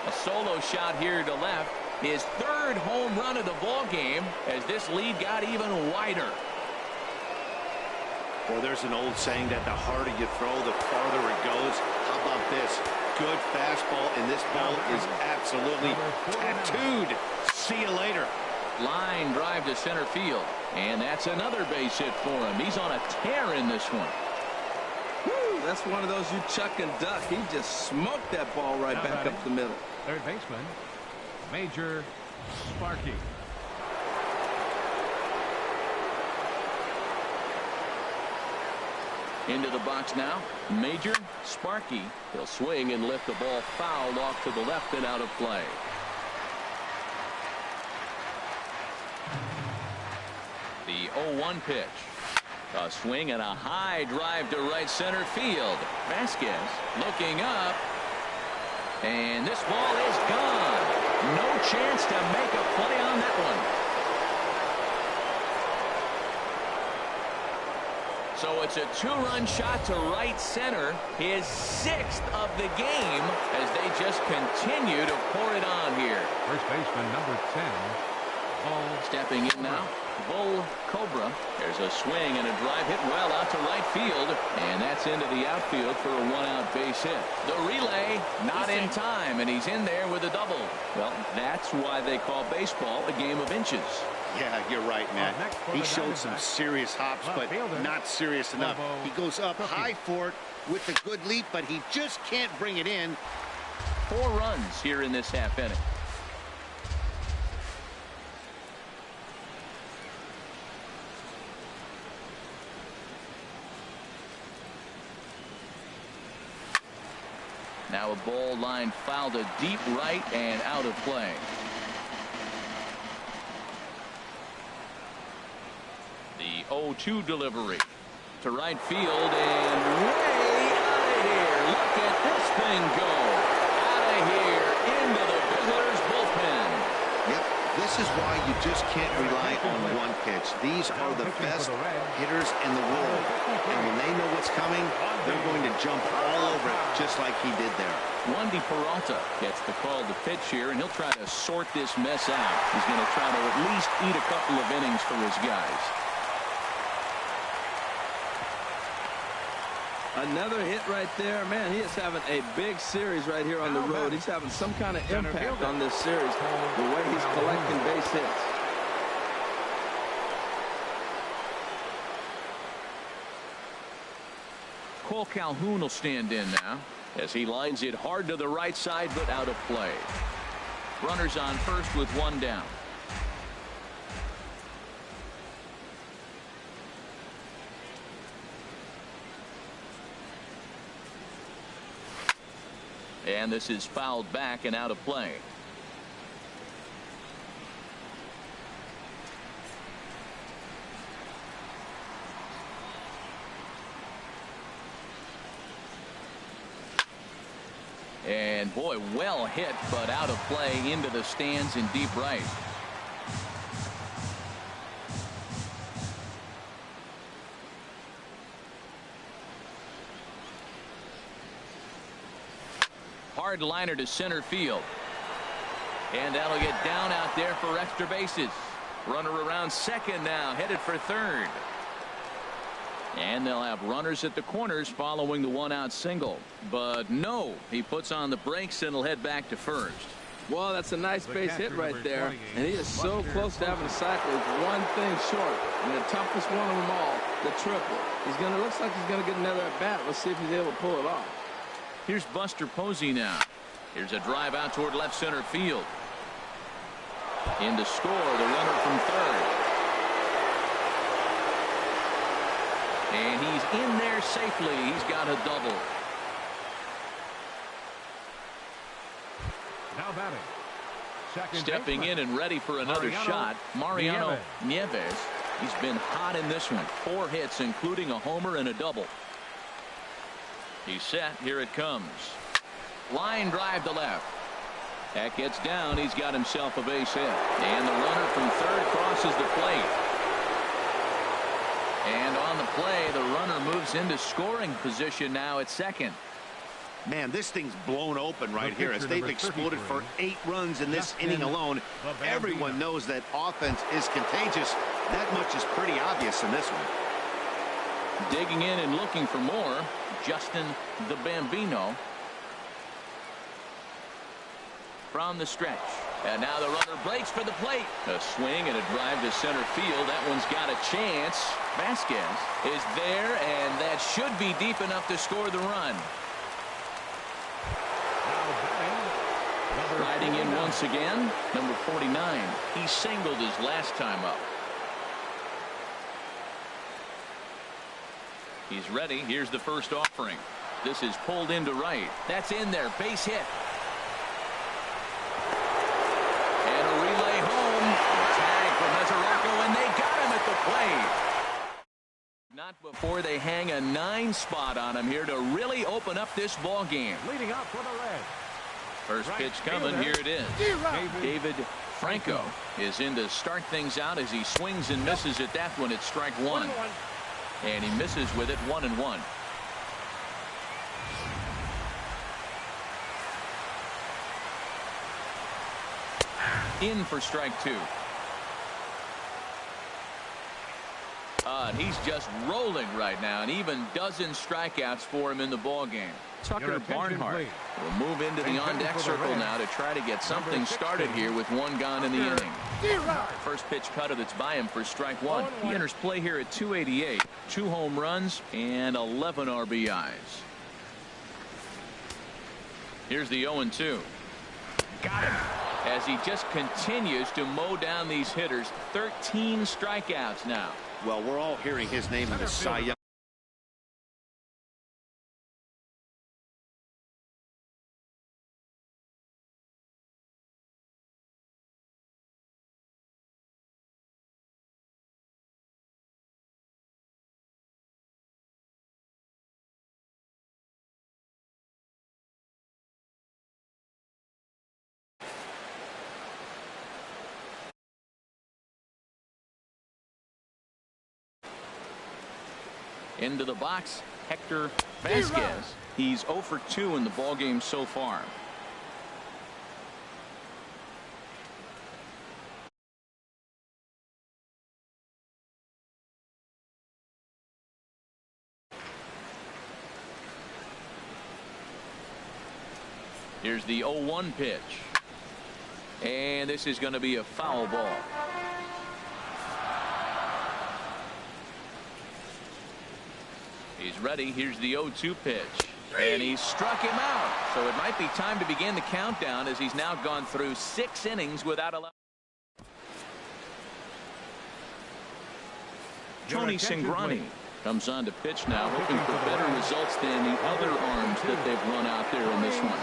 A solo shot here to left. His 3rd home run of the ball game, as this lead got even wider. Well, there's an old saying that the harder you throw, the farther it goes. How about this? Good fastball, and this ball is absolutely tattooed. See you later. Line drive to center field, and that's another base hit for him. He's on a tear in this one. Woo, that's one of those you chuck and duck. He just smoked that ball right back up the middle. Third baseman, Major Sparky. Into the box now, Major Sparky. He'll swing and lift the ball foul off to the left and out of play. The 0-1 pitch. A swing and a high drive to right center field. Vasquez looking up. And this ball is gone. No chance to make a play on that one. So it's a 2-run shot to right center, his 6th of the game, as they just continue to pour it on here. First baseman, number 10. Stepping in now, Bull Cobra. There's a swing and a drive hit well out to right field, and that's into the outfield for a one-out base hit. The relay not in time, and he's in there with a double. Well, that's why they call baseball a game of inches. Yeah, you're right, Matt. He showed some serious hops, but not serious enough. He goes up high for it with a good leap, but he just can't bring it in. 4 runs here in this half inning. Now a ball line fouled to deep right and out of play. The 0-2 delivery to right field and way out of here. Look at this thing go. Out of here into the visitors' bullpen. Yep, this is why you just can't rely on one pitch. These are the best hitters in the world. And when they know what's coming, they're going to jump all over it just like he did there. Wandy Peralta gets the call to pitch here, and he'll try to sort this mess out. He's going to try to at least eat a couple of innings for his guys. Another hit right there. Man, he is having a big series right here on the road. He's having some kind of impact on this series, the way he's collecting base hits. Cole Calhoun will stand in now as he lines it hard to the right side, but out of play. Runners on first with 1 down. And this is fouled back and out of play. And boy, well hit, but out of play into the stands in deep right. Hard liner to center field. And that'll get down out there for extra bases. Runner around second now, headed for third. And they'll have runners at the corners following the 1-out single. But no, he puts on the brakes and he'll head back to first. Well, that's a nice base hit right there. And he is so close to having a cycle. He's one thing short. And the toughest one of them all, the triple. Looks like he's going to get another at bat. Let's see if he's able to pull it off. Here's Buster Posey now. Here's a drive out toward left center field. In to score, the runner from third. And he's in there safely. He's got a double. Now batting. Stepping in and ready for another shot, Mariano Nieves. He's been hot in this one. 4 hits, including a homer and a double. He's set. Here it comes. Line drive to left. That gets down. He's got himself a base hit. And the runner from third crosses the plate. And on the play, the runner moves into scoring position now at second. Man, this thing's blown open right here as they've exploded for 8 runs in this inning alone. Everyone knows that offense is contagious. That much is pretty obvious in this one. Digging in and looking for more, Justin the Bambino. From the stretch. And now the runner breaks for the plate. A swing and a drive to center field. That one's got a chance. Vasquez is there, and that should be deep enough to score the run. Riding in once again, number 49. He singled his last time up. He's ready. Here's the first offering. This is pulled into right. That's in there. Base hit. And a relay home. A tag for Mesoraco, and they got him at the plate. Not before they hang a 9 spot on him here to really open up this ball game. Leading up for the Reds. First pitch coming. Here it is. David Franco is in to start things out as he swings and misses at that one at strike 1. And he misses with it 1-1. In for strike 2. And he's just rolling right now, and even dozen strikeouts for him in the ball game. Tucker Barnhart will move into the on-deck circle now to try to get something started here with one gone in the inning. First pitch cutter that's by him for strike one. He enters play here at 288, 2 home runs and 11 RBIs. Here's the 0-2. Got him. As he just continues to mow down these hitters. 13 strikeouts now. Well, we're all hearing his name in the Cy Young. Into the box, Hector Vasquez. He's 0 for 2 in the ballgame so far. Here's the 0-1 pitch. And this is going to be a foul ball. He's ready. Here's the 0-2 pitch. And he struck him out. So it might be time to begin the countdown as he's now gone through 6 innings without a. Tony Cingrani comes on to pitch now, hoping for better results than the other arms that they've run out there in this one.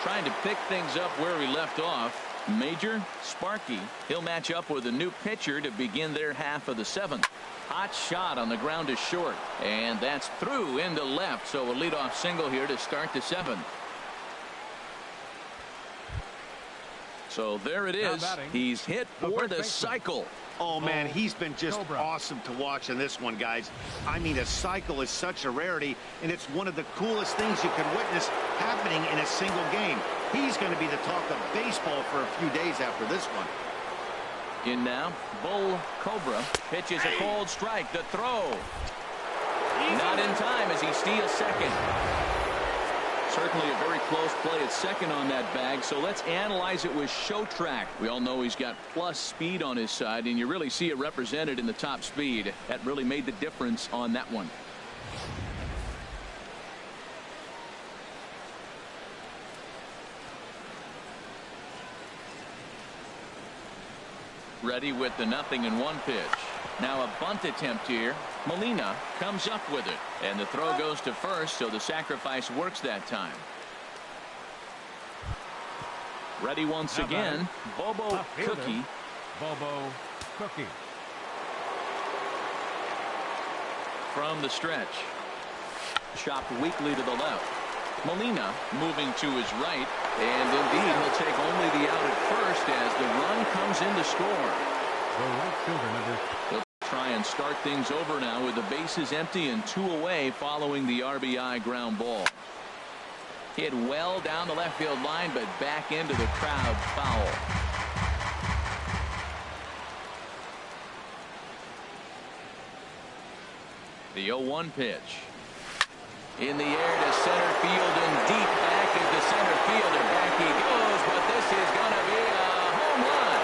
Trying to pick things up where we left off. Major Sparky. He'll match up with a new pitcher to begin their half of the 7th. Hot shot on the ground to short, and that's through into left. So a leadoff single here to start the 7th. So there it is. He's hit for the cycle. Oh, man, he's been just awesome to watch in this one, guys. I mean, a cycle is such a rarity, and it's one of the coolest things you can witness happening in a single game. He's going to be the talk of baseball for a few days after this one. In now, Bull Cobra pitches a cold strike. The throw. Not in time as he steals second. Certainly a very close play at second on that bag. So let's analyze it with show track. We all know he's got plus speed on his side, and you really see it represented in the top speed. That really made the difference on that one. Ready with the 0-1 pitch. Now a bunt attempt here. Molina comes up with it, and the throw goes to first, so the sacrifice works that time. Ready once again. Bobo Cookie. Bobo Cookie. From the stretch. Chopped weakly to the left. Molina moving to his right, and indeed he'll take only the out at first as the run comes in to score. The right fielder number. He'll try and start things over now with the bases empty and 2 away following the RBI ground ball. Hit well down the left field line, but back into the crowd foul. The 0-1 pitch. In the air to center field and deep back is the center fielder. Back he goes, but this is going to be a home run.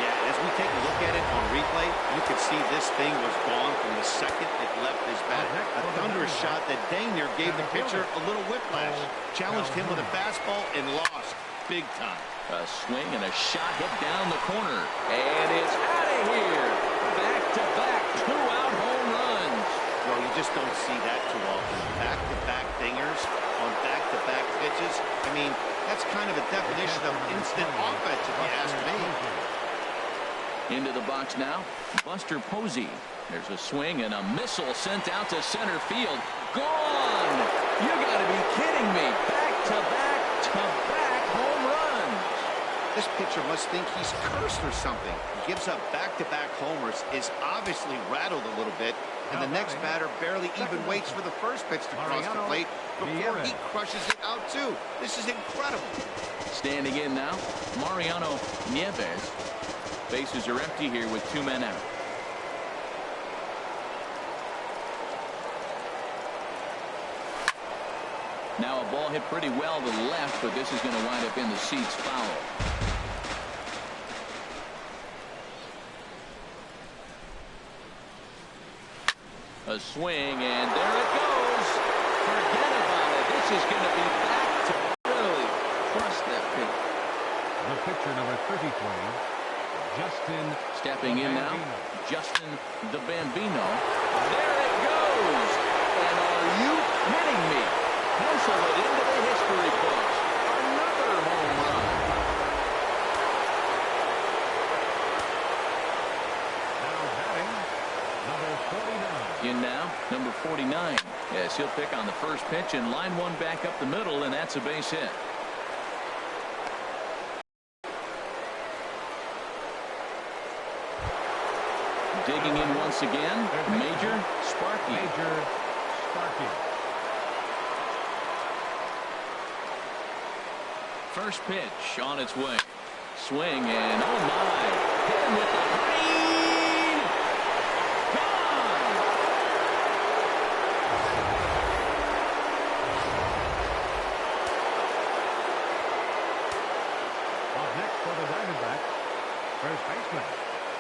Yeah, as we take a look at it on replay, you can see this thing was gone from the second it left his bat. A thunderous shot that dang near gave the pitcher a little whiplash. Challenged him with a fastball and lost big time. A swing and a shot hit down the corner. And it's out of here. Back-to-back 2-out home runs. Well, you just don't see that too often. Back-to-back dingers on back-to-back pitches. I mean, that's kind of a definition of instant offense, if you ask me. Into the box now, Buster Posey. There's a swing and a missile sent out to center field. Gone! You got to be kidding me. Back-to-back home runs. This pitcher must think he's cursed or something. He gives up back-to-back homers, is obviously rattled a little bit, and the next batter barely even waits for the first pitch to cross the plate before he crushes it out too. This is incredible. Standing in now, Mariano Nieves. Bases are empty here with 2 men out. Now a ball hit pretty well to the left, but this is going to wind up in the seats, foul. A swing, and there it goes. Forget about it. This is going to be back to really crush that pitch. The pitcher, number 33, Justin. Stepping in now, Justin the Bambino. There it goes. And are you kidding me? Pencil it into the history books. Another home run. Now batting, number 49. In now, number 49. Yes, he'll pick on the first pitch and line one back up the middle, and that's a base hit. Digging in once again, Major Sparky. Major Sparky. First pitch on its way. Swing, and oh my. Hit him with the green. Gone. Up next for the Diamondbacks, first baseman.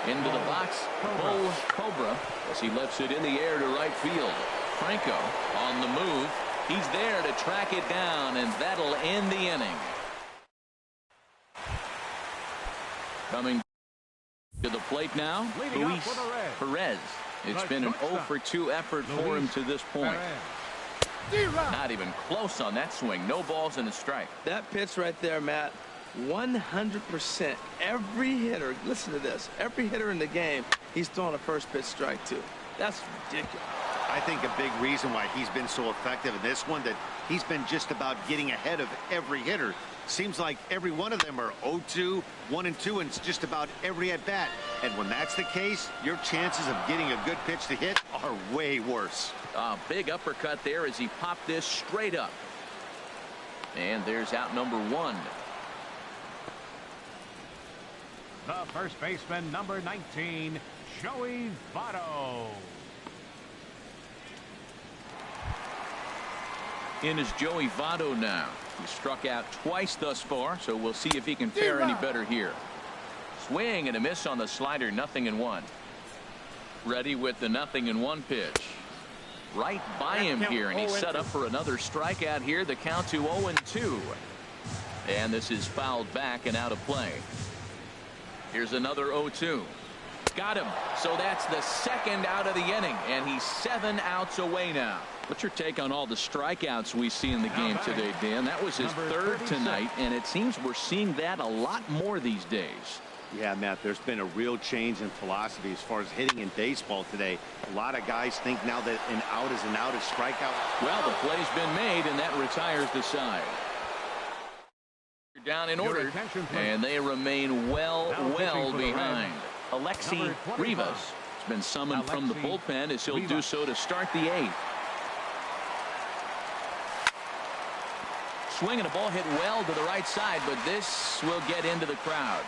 Into the box, Bull Cobra, as he lifts it in the air to right field. Franco on the move. He's there to track it down, and that'll end the inning. Coming to the plate now, Luis Perez. It's been an 0-for-2 effort for him to this point. Not even close on that swing. No balls and a strike. That pitch right there, Matt, 100%. Every hitter, listen to this, every hitter in the game, he's throwing a first pitch strike to. That's ridiculous. I think a big reason why he's been so effective in this one, that he's been just about getting ahead of every hitter. Seems like every one of them are 0-2, 1-2, and it's just about every at bat. And when that's the case, your chances of getting a good pitch to hit are way worse. Big uppercut there as he popped this straight up. And there's out number 1. The first baseman, number 19, Joey Votto. In is Joey Votto now. He struck out twice thus far, so we'll see if he can fare any better here. Swing and a miss on the slider, 0-1. Ready with the 0-1 pitch. Right by him here, and he's set up for another strikeout here. The count to 0-2. And this is fouled back and out of play. Here's another 0-2. Got him. So that's the second out of the inning, and he's 7 outs away now. What's your take on all the strikeouts we see in the game today, Dan? That was his third tonight, and it seems we're seeing that a lot more these days. Yeah, Matt, there's been a real change in philosophy as far as hitting in baseball today. A lot of guys think now that an out is an out, a strikeout. Well, the play's been made, and that retires the side. Down in order, and they remain well behind. Alexi Rivas has been summoned from the bullpen, as he'll do so to start the 8th. Swing and a ball hit well to the right side, but this will get into the crowd.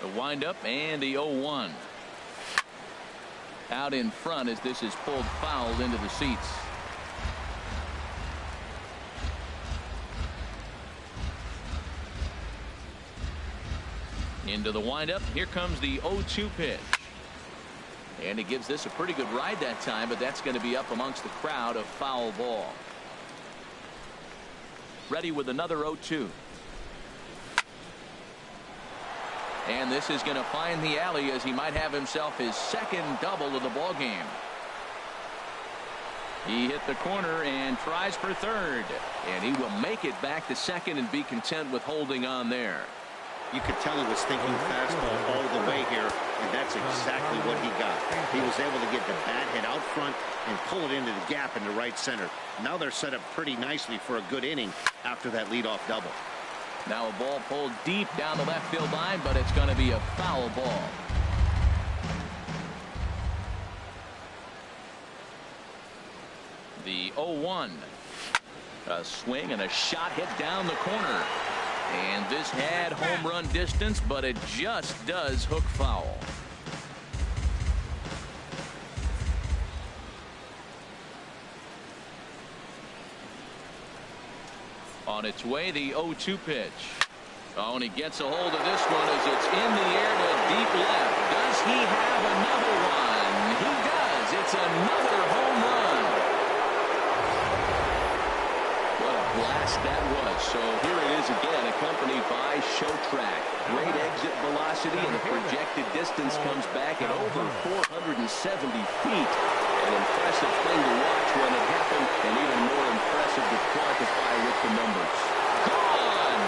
The windup and the 0-1. Out in front as this is pulled foul into the seats. Into the windup. Here comes the 0-2 pitch. And he gives this a pretty good ride that time, but that's going to be up amongst the crowd, a foul ball. Ready with another 0-2. And this is going to find the alley as he might have himself his second double of the ball game. He hit the corner and tries for third. And he will make it back to second and be content with holding on there. You could tell he was thinking fastball all the way here, and that's exactly what he got. He was able to get the bat hit out front and pull it into the gap in the right center. Now they're set up pretty nicely for a good inning after that leadoff double. Now a ball pulled deep down the left field line, but it's going to be a foul ball. The 0-1. A swing and a shot hit down the corner. And this had home run distance, but it just does hook foul. On its way, the 0-2 pitch. Oh, and he gets a hold of this one as it's in the air to deep left. Does he have another one? He does. It's another home run. What a blast that was. So here it is again, accompanied by Show Track. Great exit velocity, and the projected distance comes back at over 470 feet. An impressive thing to watch when it happened, and even more impressive to quantify with the numbers. Gone!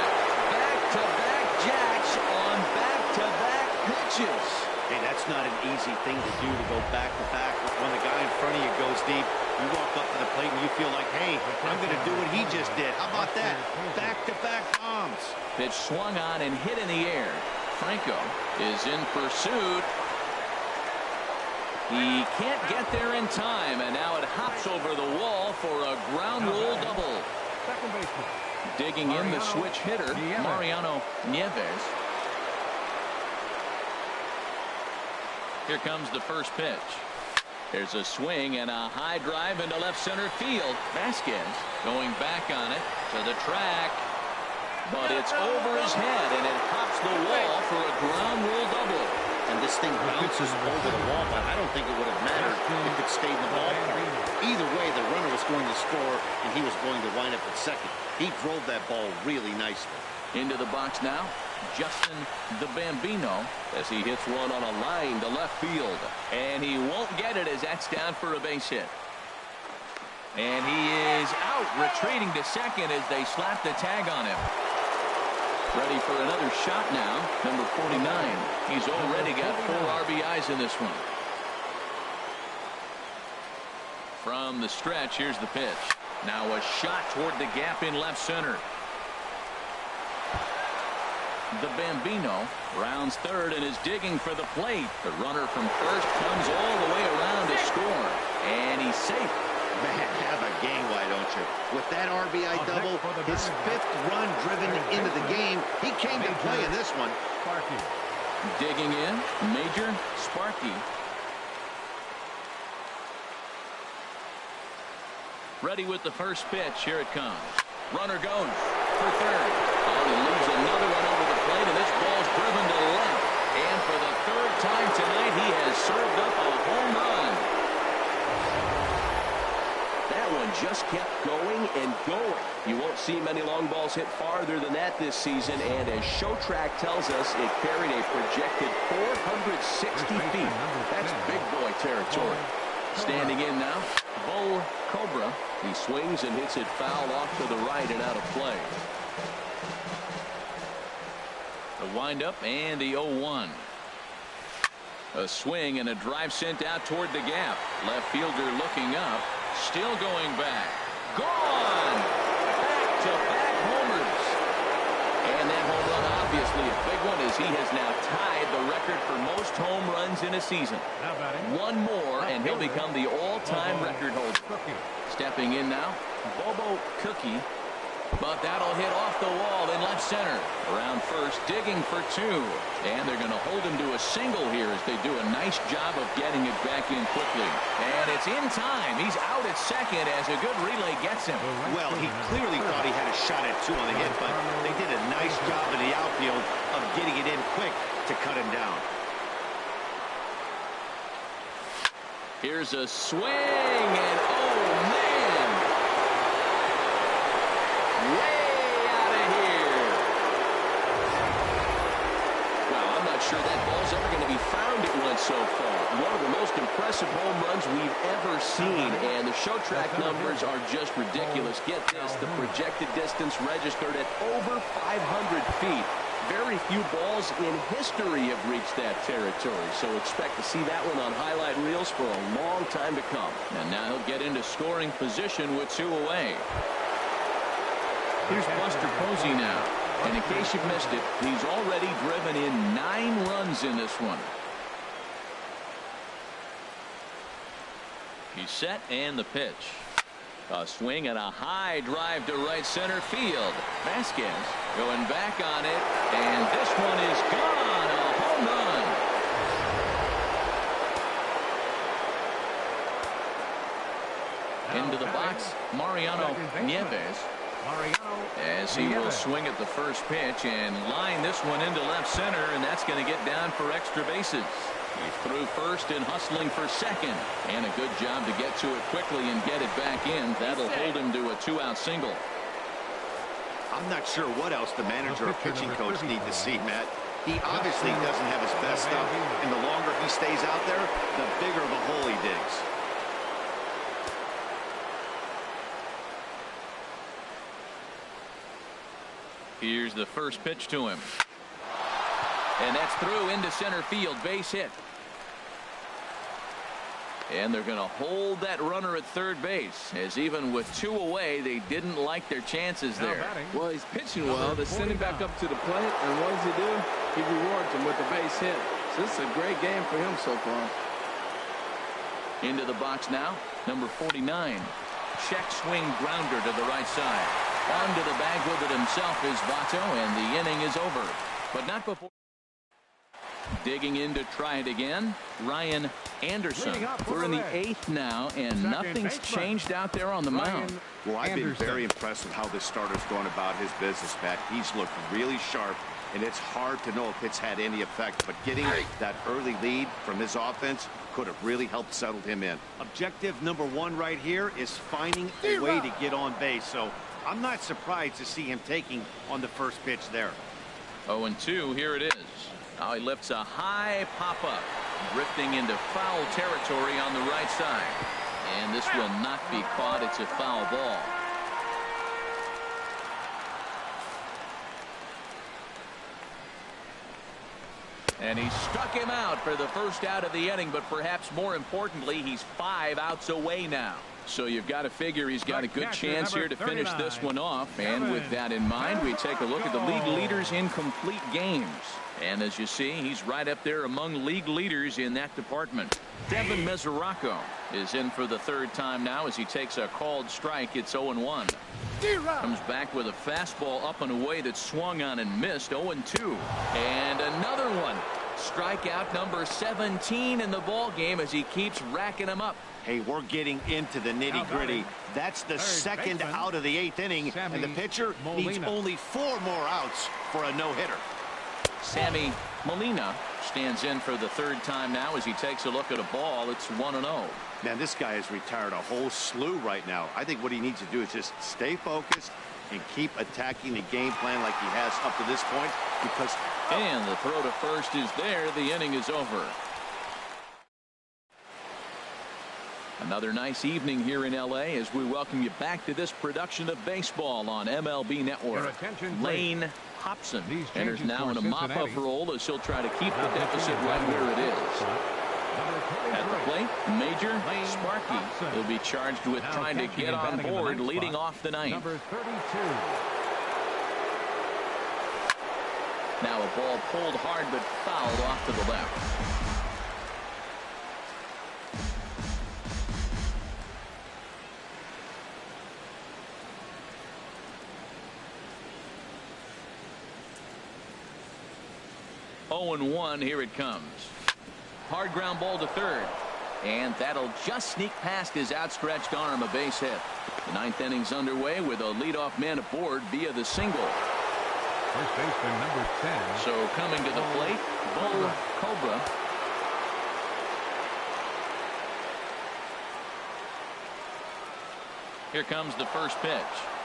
Back-to-back jacks on back-to-back pitches. Hey, that's not an easy thing to do, to go back-to-back. When the guy in front of you goes deep, you walk up to the plate and you feel like, hey, I'm going to do what he just did. How about that? Back-to-back bombs. Pitch swung on and hit in the air. Franco is in pursuit. He can't get there in time, and now it hops over the wall for a ground rule double. Second baseman. Digging in the switch hitter, Mariano Nieves. Here comes the first pitch. There's a swing and a high drive into left center field. Vasquez going back on it to the track. But it's over his head, and it hops the wall for a ground rule double. And this thing bounces over the wall, but I don't think it would have mattered if it stayed in the ballpark. Either way, the runner was going to score, and he was going to wind up at second. He drove that ball really nicely. Into the box now, Justin the Bambino, as he hits one on a line to left field. And he won't get it as that's down for a base hit. And he is out, retreating to second as they slap the tag on him. Ready for another shot now, number 49. He's already got 4 RBIs in this one. From the stretch, here's the pitch. Now a shot toward the gap in left center. The Bambino rounds third and is digging for the plate. The runner from first comes all the way around to score. And he's safe. Man, have a game, why don't you? With that RBI double, his 5th run driven into the game, he came to play in this one. Sparky. Digging in, Major Sparky. Ready with the first pitch. Here it comes. Runner goes for third. Oh, he leaves another one over the plate, and this ball's driven to left. And for the 3rd time tonight, he has served up a home run. That one just kept going and going. You won't see many long balls hit farther than that this season, and as Show Track tells us, it carried a projected 460 feet. That's big boy territory. Standing in now, Bull Cobra. He swings and hits it foul off to the right and out of play. The windup and the 0-1. A swing and a drive sent out toward the gap. Left fielder looking up. Still going back. Gone! Back-to-back homers. And that home run, obviously a big one, as he has now tied the record for most home runs in a season. One more, and he'll become the all-time record holder. Stepping in now, Bobo Cookie. But that'll hit off the wall in left center. Around first, digging for 2. And they're going to hold him to a single here as they do a nice job of getting it back in quickly. And it's in time. He's out at second as a good relay gets him. Well, he clearly thought he had a shot at 2 on the hit, but they did a nice job in the outfield of getting it in quick to cut him down. Here's a swing, and oh, man! Way out of here. Well, I'm not sure that ball's ever going to be found at one so far. One of the most impressive home runs we've ever seen, and the Show Track numbers are just ridiculous. Get this, the projected distance registered at over 500 feet. Very few balls in history have reached that territory, so expect to see that one on highlight reels for a long time to come. And now he'll get into scoring position with 2 away. Here's Buster Posey now. And in case you've missed it, he's already driven in 9 runs in this one. He's set, and the pitch. A swing and a high drive to right center field. Vasquez going back on it, and this one is gone. A home run. Into the box, Mariano Nieves. As he will swing at the first pitch and line this one into left center, and that's going to get down for extra bases. He's through first and hustling for second, and a good job to get to it quickly and get it back in. That'll hold him to a 2-out single. I'm not sure what else the manager or pitching coach need to see, Matt. He obviously doesn't have his best stuff, and the longer he stays out there, the bigger of a hole he digs. Here's the first pitch to him. And that's through into center field, base hit. And they're going to hold that runner at third base, as even with 2 away, they didn't like their chances there. Well, he's pitching well. They send him back up to the plate, and what does he do? He rewards him with the base hit. So this is a great game for him so far. Into the box now, number 49. Check swing grounder to the right side. Onto the bag with it himself is Votto, and the inning is over. But not before. Digging in to try it again, Ryan Anderson. We're in the 8th now, and nothing's changed out there on the mound. Well, I've been very impressed with how this starter's going about his business, Matt. He's looked really sharp, and it's hard to know if it's had any effect, but getting that early lead from his offense could have really helped settle him in. Objective number 1 right here is finding a way to get on base, so I'm not surprised to see him taking on the first pitch there. 0-2, here it is. Now he lifts a high pop-up, drifting into foul territory on the right side. And this will not be caught. It's a foul ball. And he struck him out for the first out of the inning, but perhaps more importantly, he's 5 outs away now. So you've got to figure he's got a good chance here to finish this one off. And with that in mind, we take a look at the league leaders in complete games. And as you see, he's right up there among league leaders in that department. Devin Mesoraco is in for the 3rd time now as he takes a called strike. It's 0-1. Comes back with a fastball up and away that swung on and missed. 0-2. And another one. Strikeout number 17 in the ball game as he keeps racking them up. Hey, we're getting into the nitty-gritty. That's the second out of the 8th inning, and the pitcher needs only 4 more outs for a no-hitter. Sammy Molina stands in for the 3rd time now as he takes a look at a ball. It's 1-0. Man, this guy has retired a whole slew right now. I think what he needs to do is just stay focused and keep attacking the game plan like he has up to this point, because and the throw to first is there. The inning is over. Another nice evening here in L.A. as we welcome you back to this production of baseball on MLB Network. Lane Hobson enters now in a mop-up role as he'll try to keep the deficit right where it is. At the plate, Major Sparky will be charged with trying to get on board leading off the 9th. Number 32. Now a ball pulled hard but fouled off to the left. And 1, here it comes. Hard ground ball to 3rd. And that'll just sneak past his outstretched arm, a base hit. The 9th inning's underway with a leadoff man aboard via the single. First baseman number 10. So coming to the plate, Bull Cobra. Here comes the first pitch.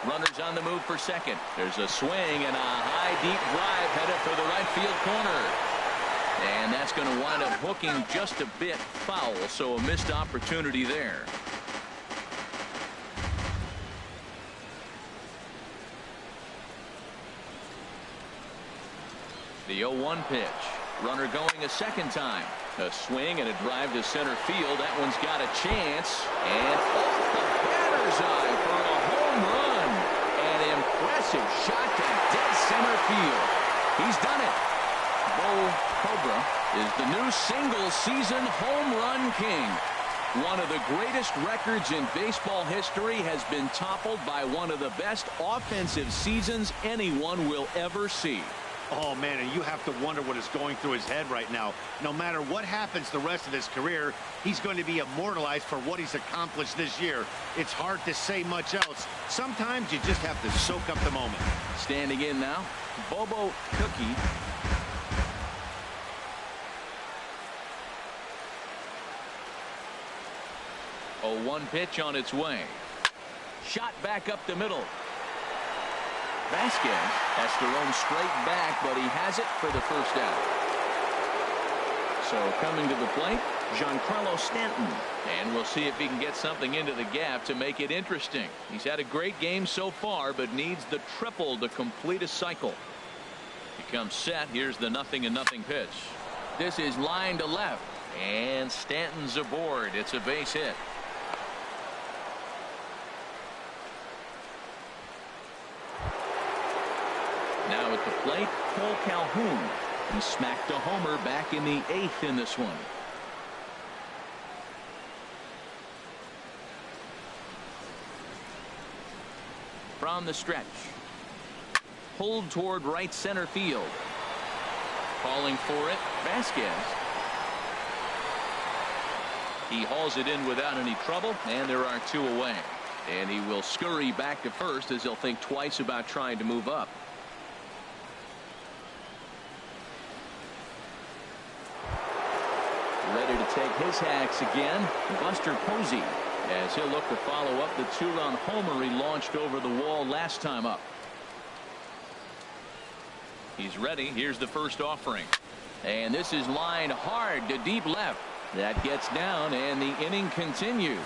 Runners on the move for second. There's a swing and a high deep drive headed for the right field corner. And that's going to wind up hooking just a bit foul, so a missed opportunity there. The 0-1 pitch. Runner going a second time. A swing and a drive to center field. That one's got a chance. And off the batter's eye for a home run. An impressive shot to dead center field. He's done it. Bo Cobra is the new single-season home run king. One of the greatest records in baseball history has been toppled by one of the best offensive seasons anyone will ever see. Oh, man, and you have to wonder what is going through his head right now. No matter what happens the rest of his career, he's going to be immortalized for what he's accomplished this year. It's hard to say much else. Sometimes you just have to soak up the moment. Standing in now, Bobo Cookie. A 1 pitch on its way. Shot back up the middle. Vasquez has to roam straight back, but he has it for the first out. So coming to the plate, Giancarlo Stanton. And we'll see if he can get something into the gap to make it interesting. He's had a great game so far, but needs the triple to complete a cycle. He comes set. Here's the 0-0 pitch. This is line to left. And Stanton's aboard. It's a base hit. Now at the plate, Cole Calhoun. He smacked a homer back in the 8th in this one. From the stretch. Pulled toward right center field. Calling for it, Vasquez. He hauls it in without any trouble, and there are 2 away. And he will scurry back to first as he'll think twice about trying to move up. Ready to take his hacks again, Buster Posey, as he'll look to follow up the 2-run homer he launched over the wall last time up. He's ready. Here's the first offering. And this is lined hard to deep left. That gets down, and the inning continues.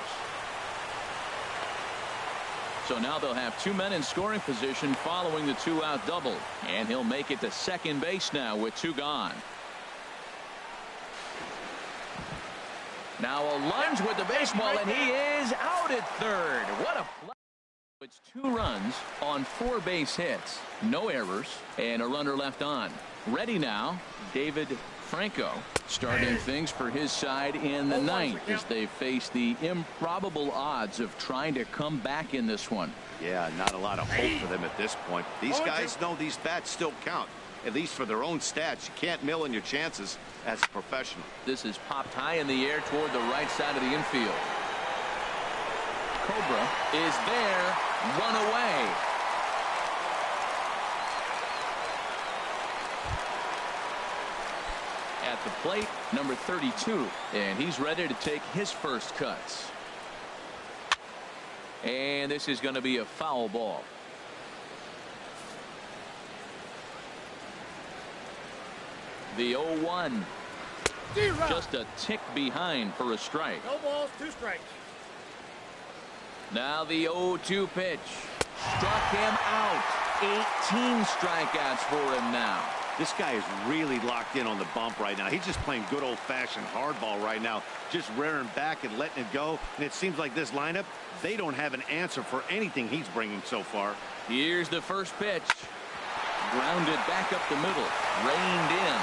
So now they'll have 2 men in scoring position following the 2-out double. And he'll make it to second base now with 2 gone. Now a lunge with the baseball, and he is out at third. What a play. It's 2 runs on 4 base hits, no errors, and a runner left on. Ready now, David Franco, starting things for his side in the 9th as they face the improbable odds of trying to come back in this one. Yeah, not a lot of hope for them at this point. These guys know these bats still count, at least for their own stats. You can't mill in your chances as a professional. This is popped high in the air toward the right side of the infield. Cobra is there, 1 away. At the plate, number 32, and he's ready to take his first cuts. And this is going to be a foul ball. The 0-1. Just a tick behind for a strike. No balls, 2 strikes. Now the 0-2 pitch. Struck him out. 18 strikeouts for him now. This guy is really locked in on the bump right now. He's just playing good old-fashioned hardball right now, just rearing back and letting it go. And it seems like this lineup, they don't have an answer for anything he's bringing so far. Here's the first pitch. Grounded back up the middle. Reined in.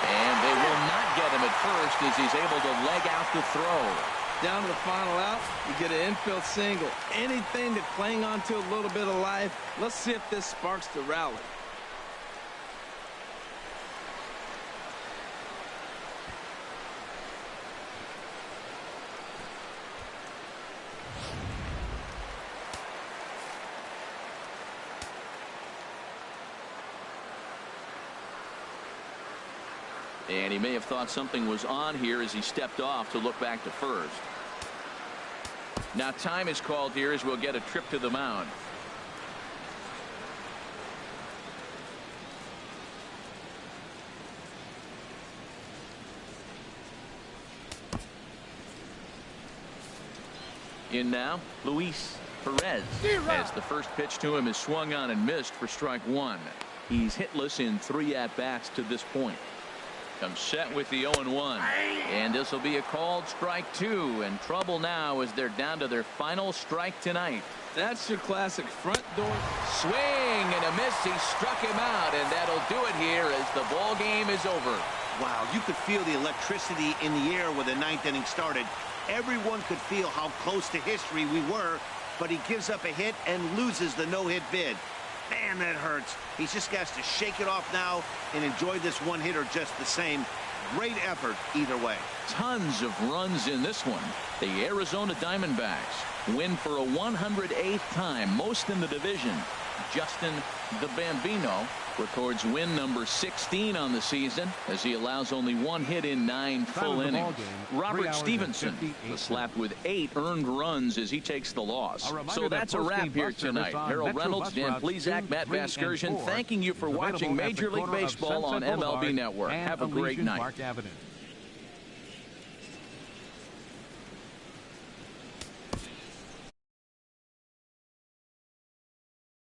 And they will not get him at first as he's able to leg out the throw. Down to the final out, you get an infield single. Anything to cling on to a little bit of life. Let's see if this sparks the rally. And he may have thought something was on here as he stepped off to look back to first. Now time is called here as we'll get a trip to the mound. In now, Luis Perez, as the first pitch to him is swung on and missed for strike 1. He's hitless in 3 at-bats to this point. Comes set with the 0-1. And this will be a called strike 2. And trouble now as they're down to their final strike tonight. That's your classic front door. Swing and a miss. He struck him out. And that'll do it here as the ball game is over. Wow, you could feel the electricity in the air when the ninth inning started. Everyone could feel how close to history we were, but he gives up a hit and loses the no-hit bid. Man, that hurts. He just has to shake it off now and enjoy this one-hitter just the same. Great effort either way. Tons of runs in this one. The Arizona Diamondbacks win for a 108th time, most in the division. Justin the Bambino records win number 16 on the season as he allows only one hit in 9 full innings. Robert Stevenson was slapped with 8 earned runs as he takes the loss. So that's a wrap here tonight. Harold Reynolds, Dan Plesac, Matt Vasgersian, thanking you for watching Major League Baseball on MLB Network. Have a great night.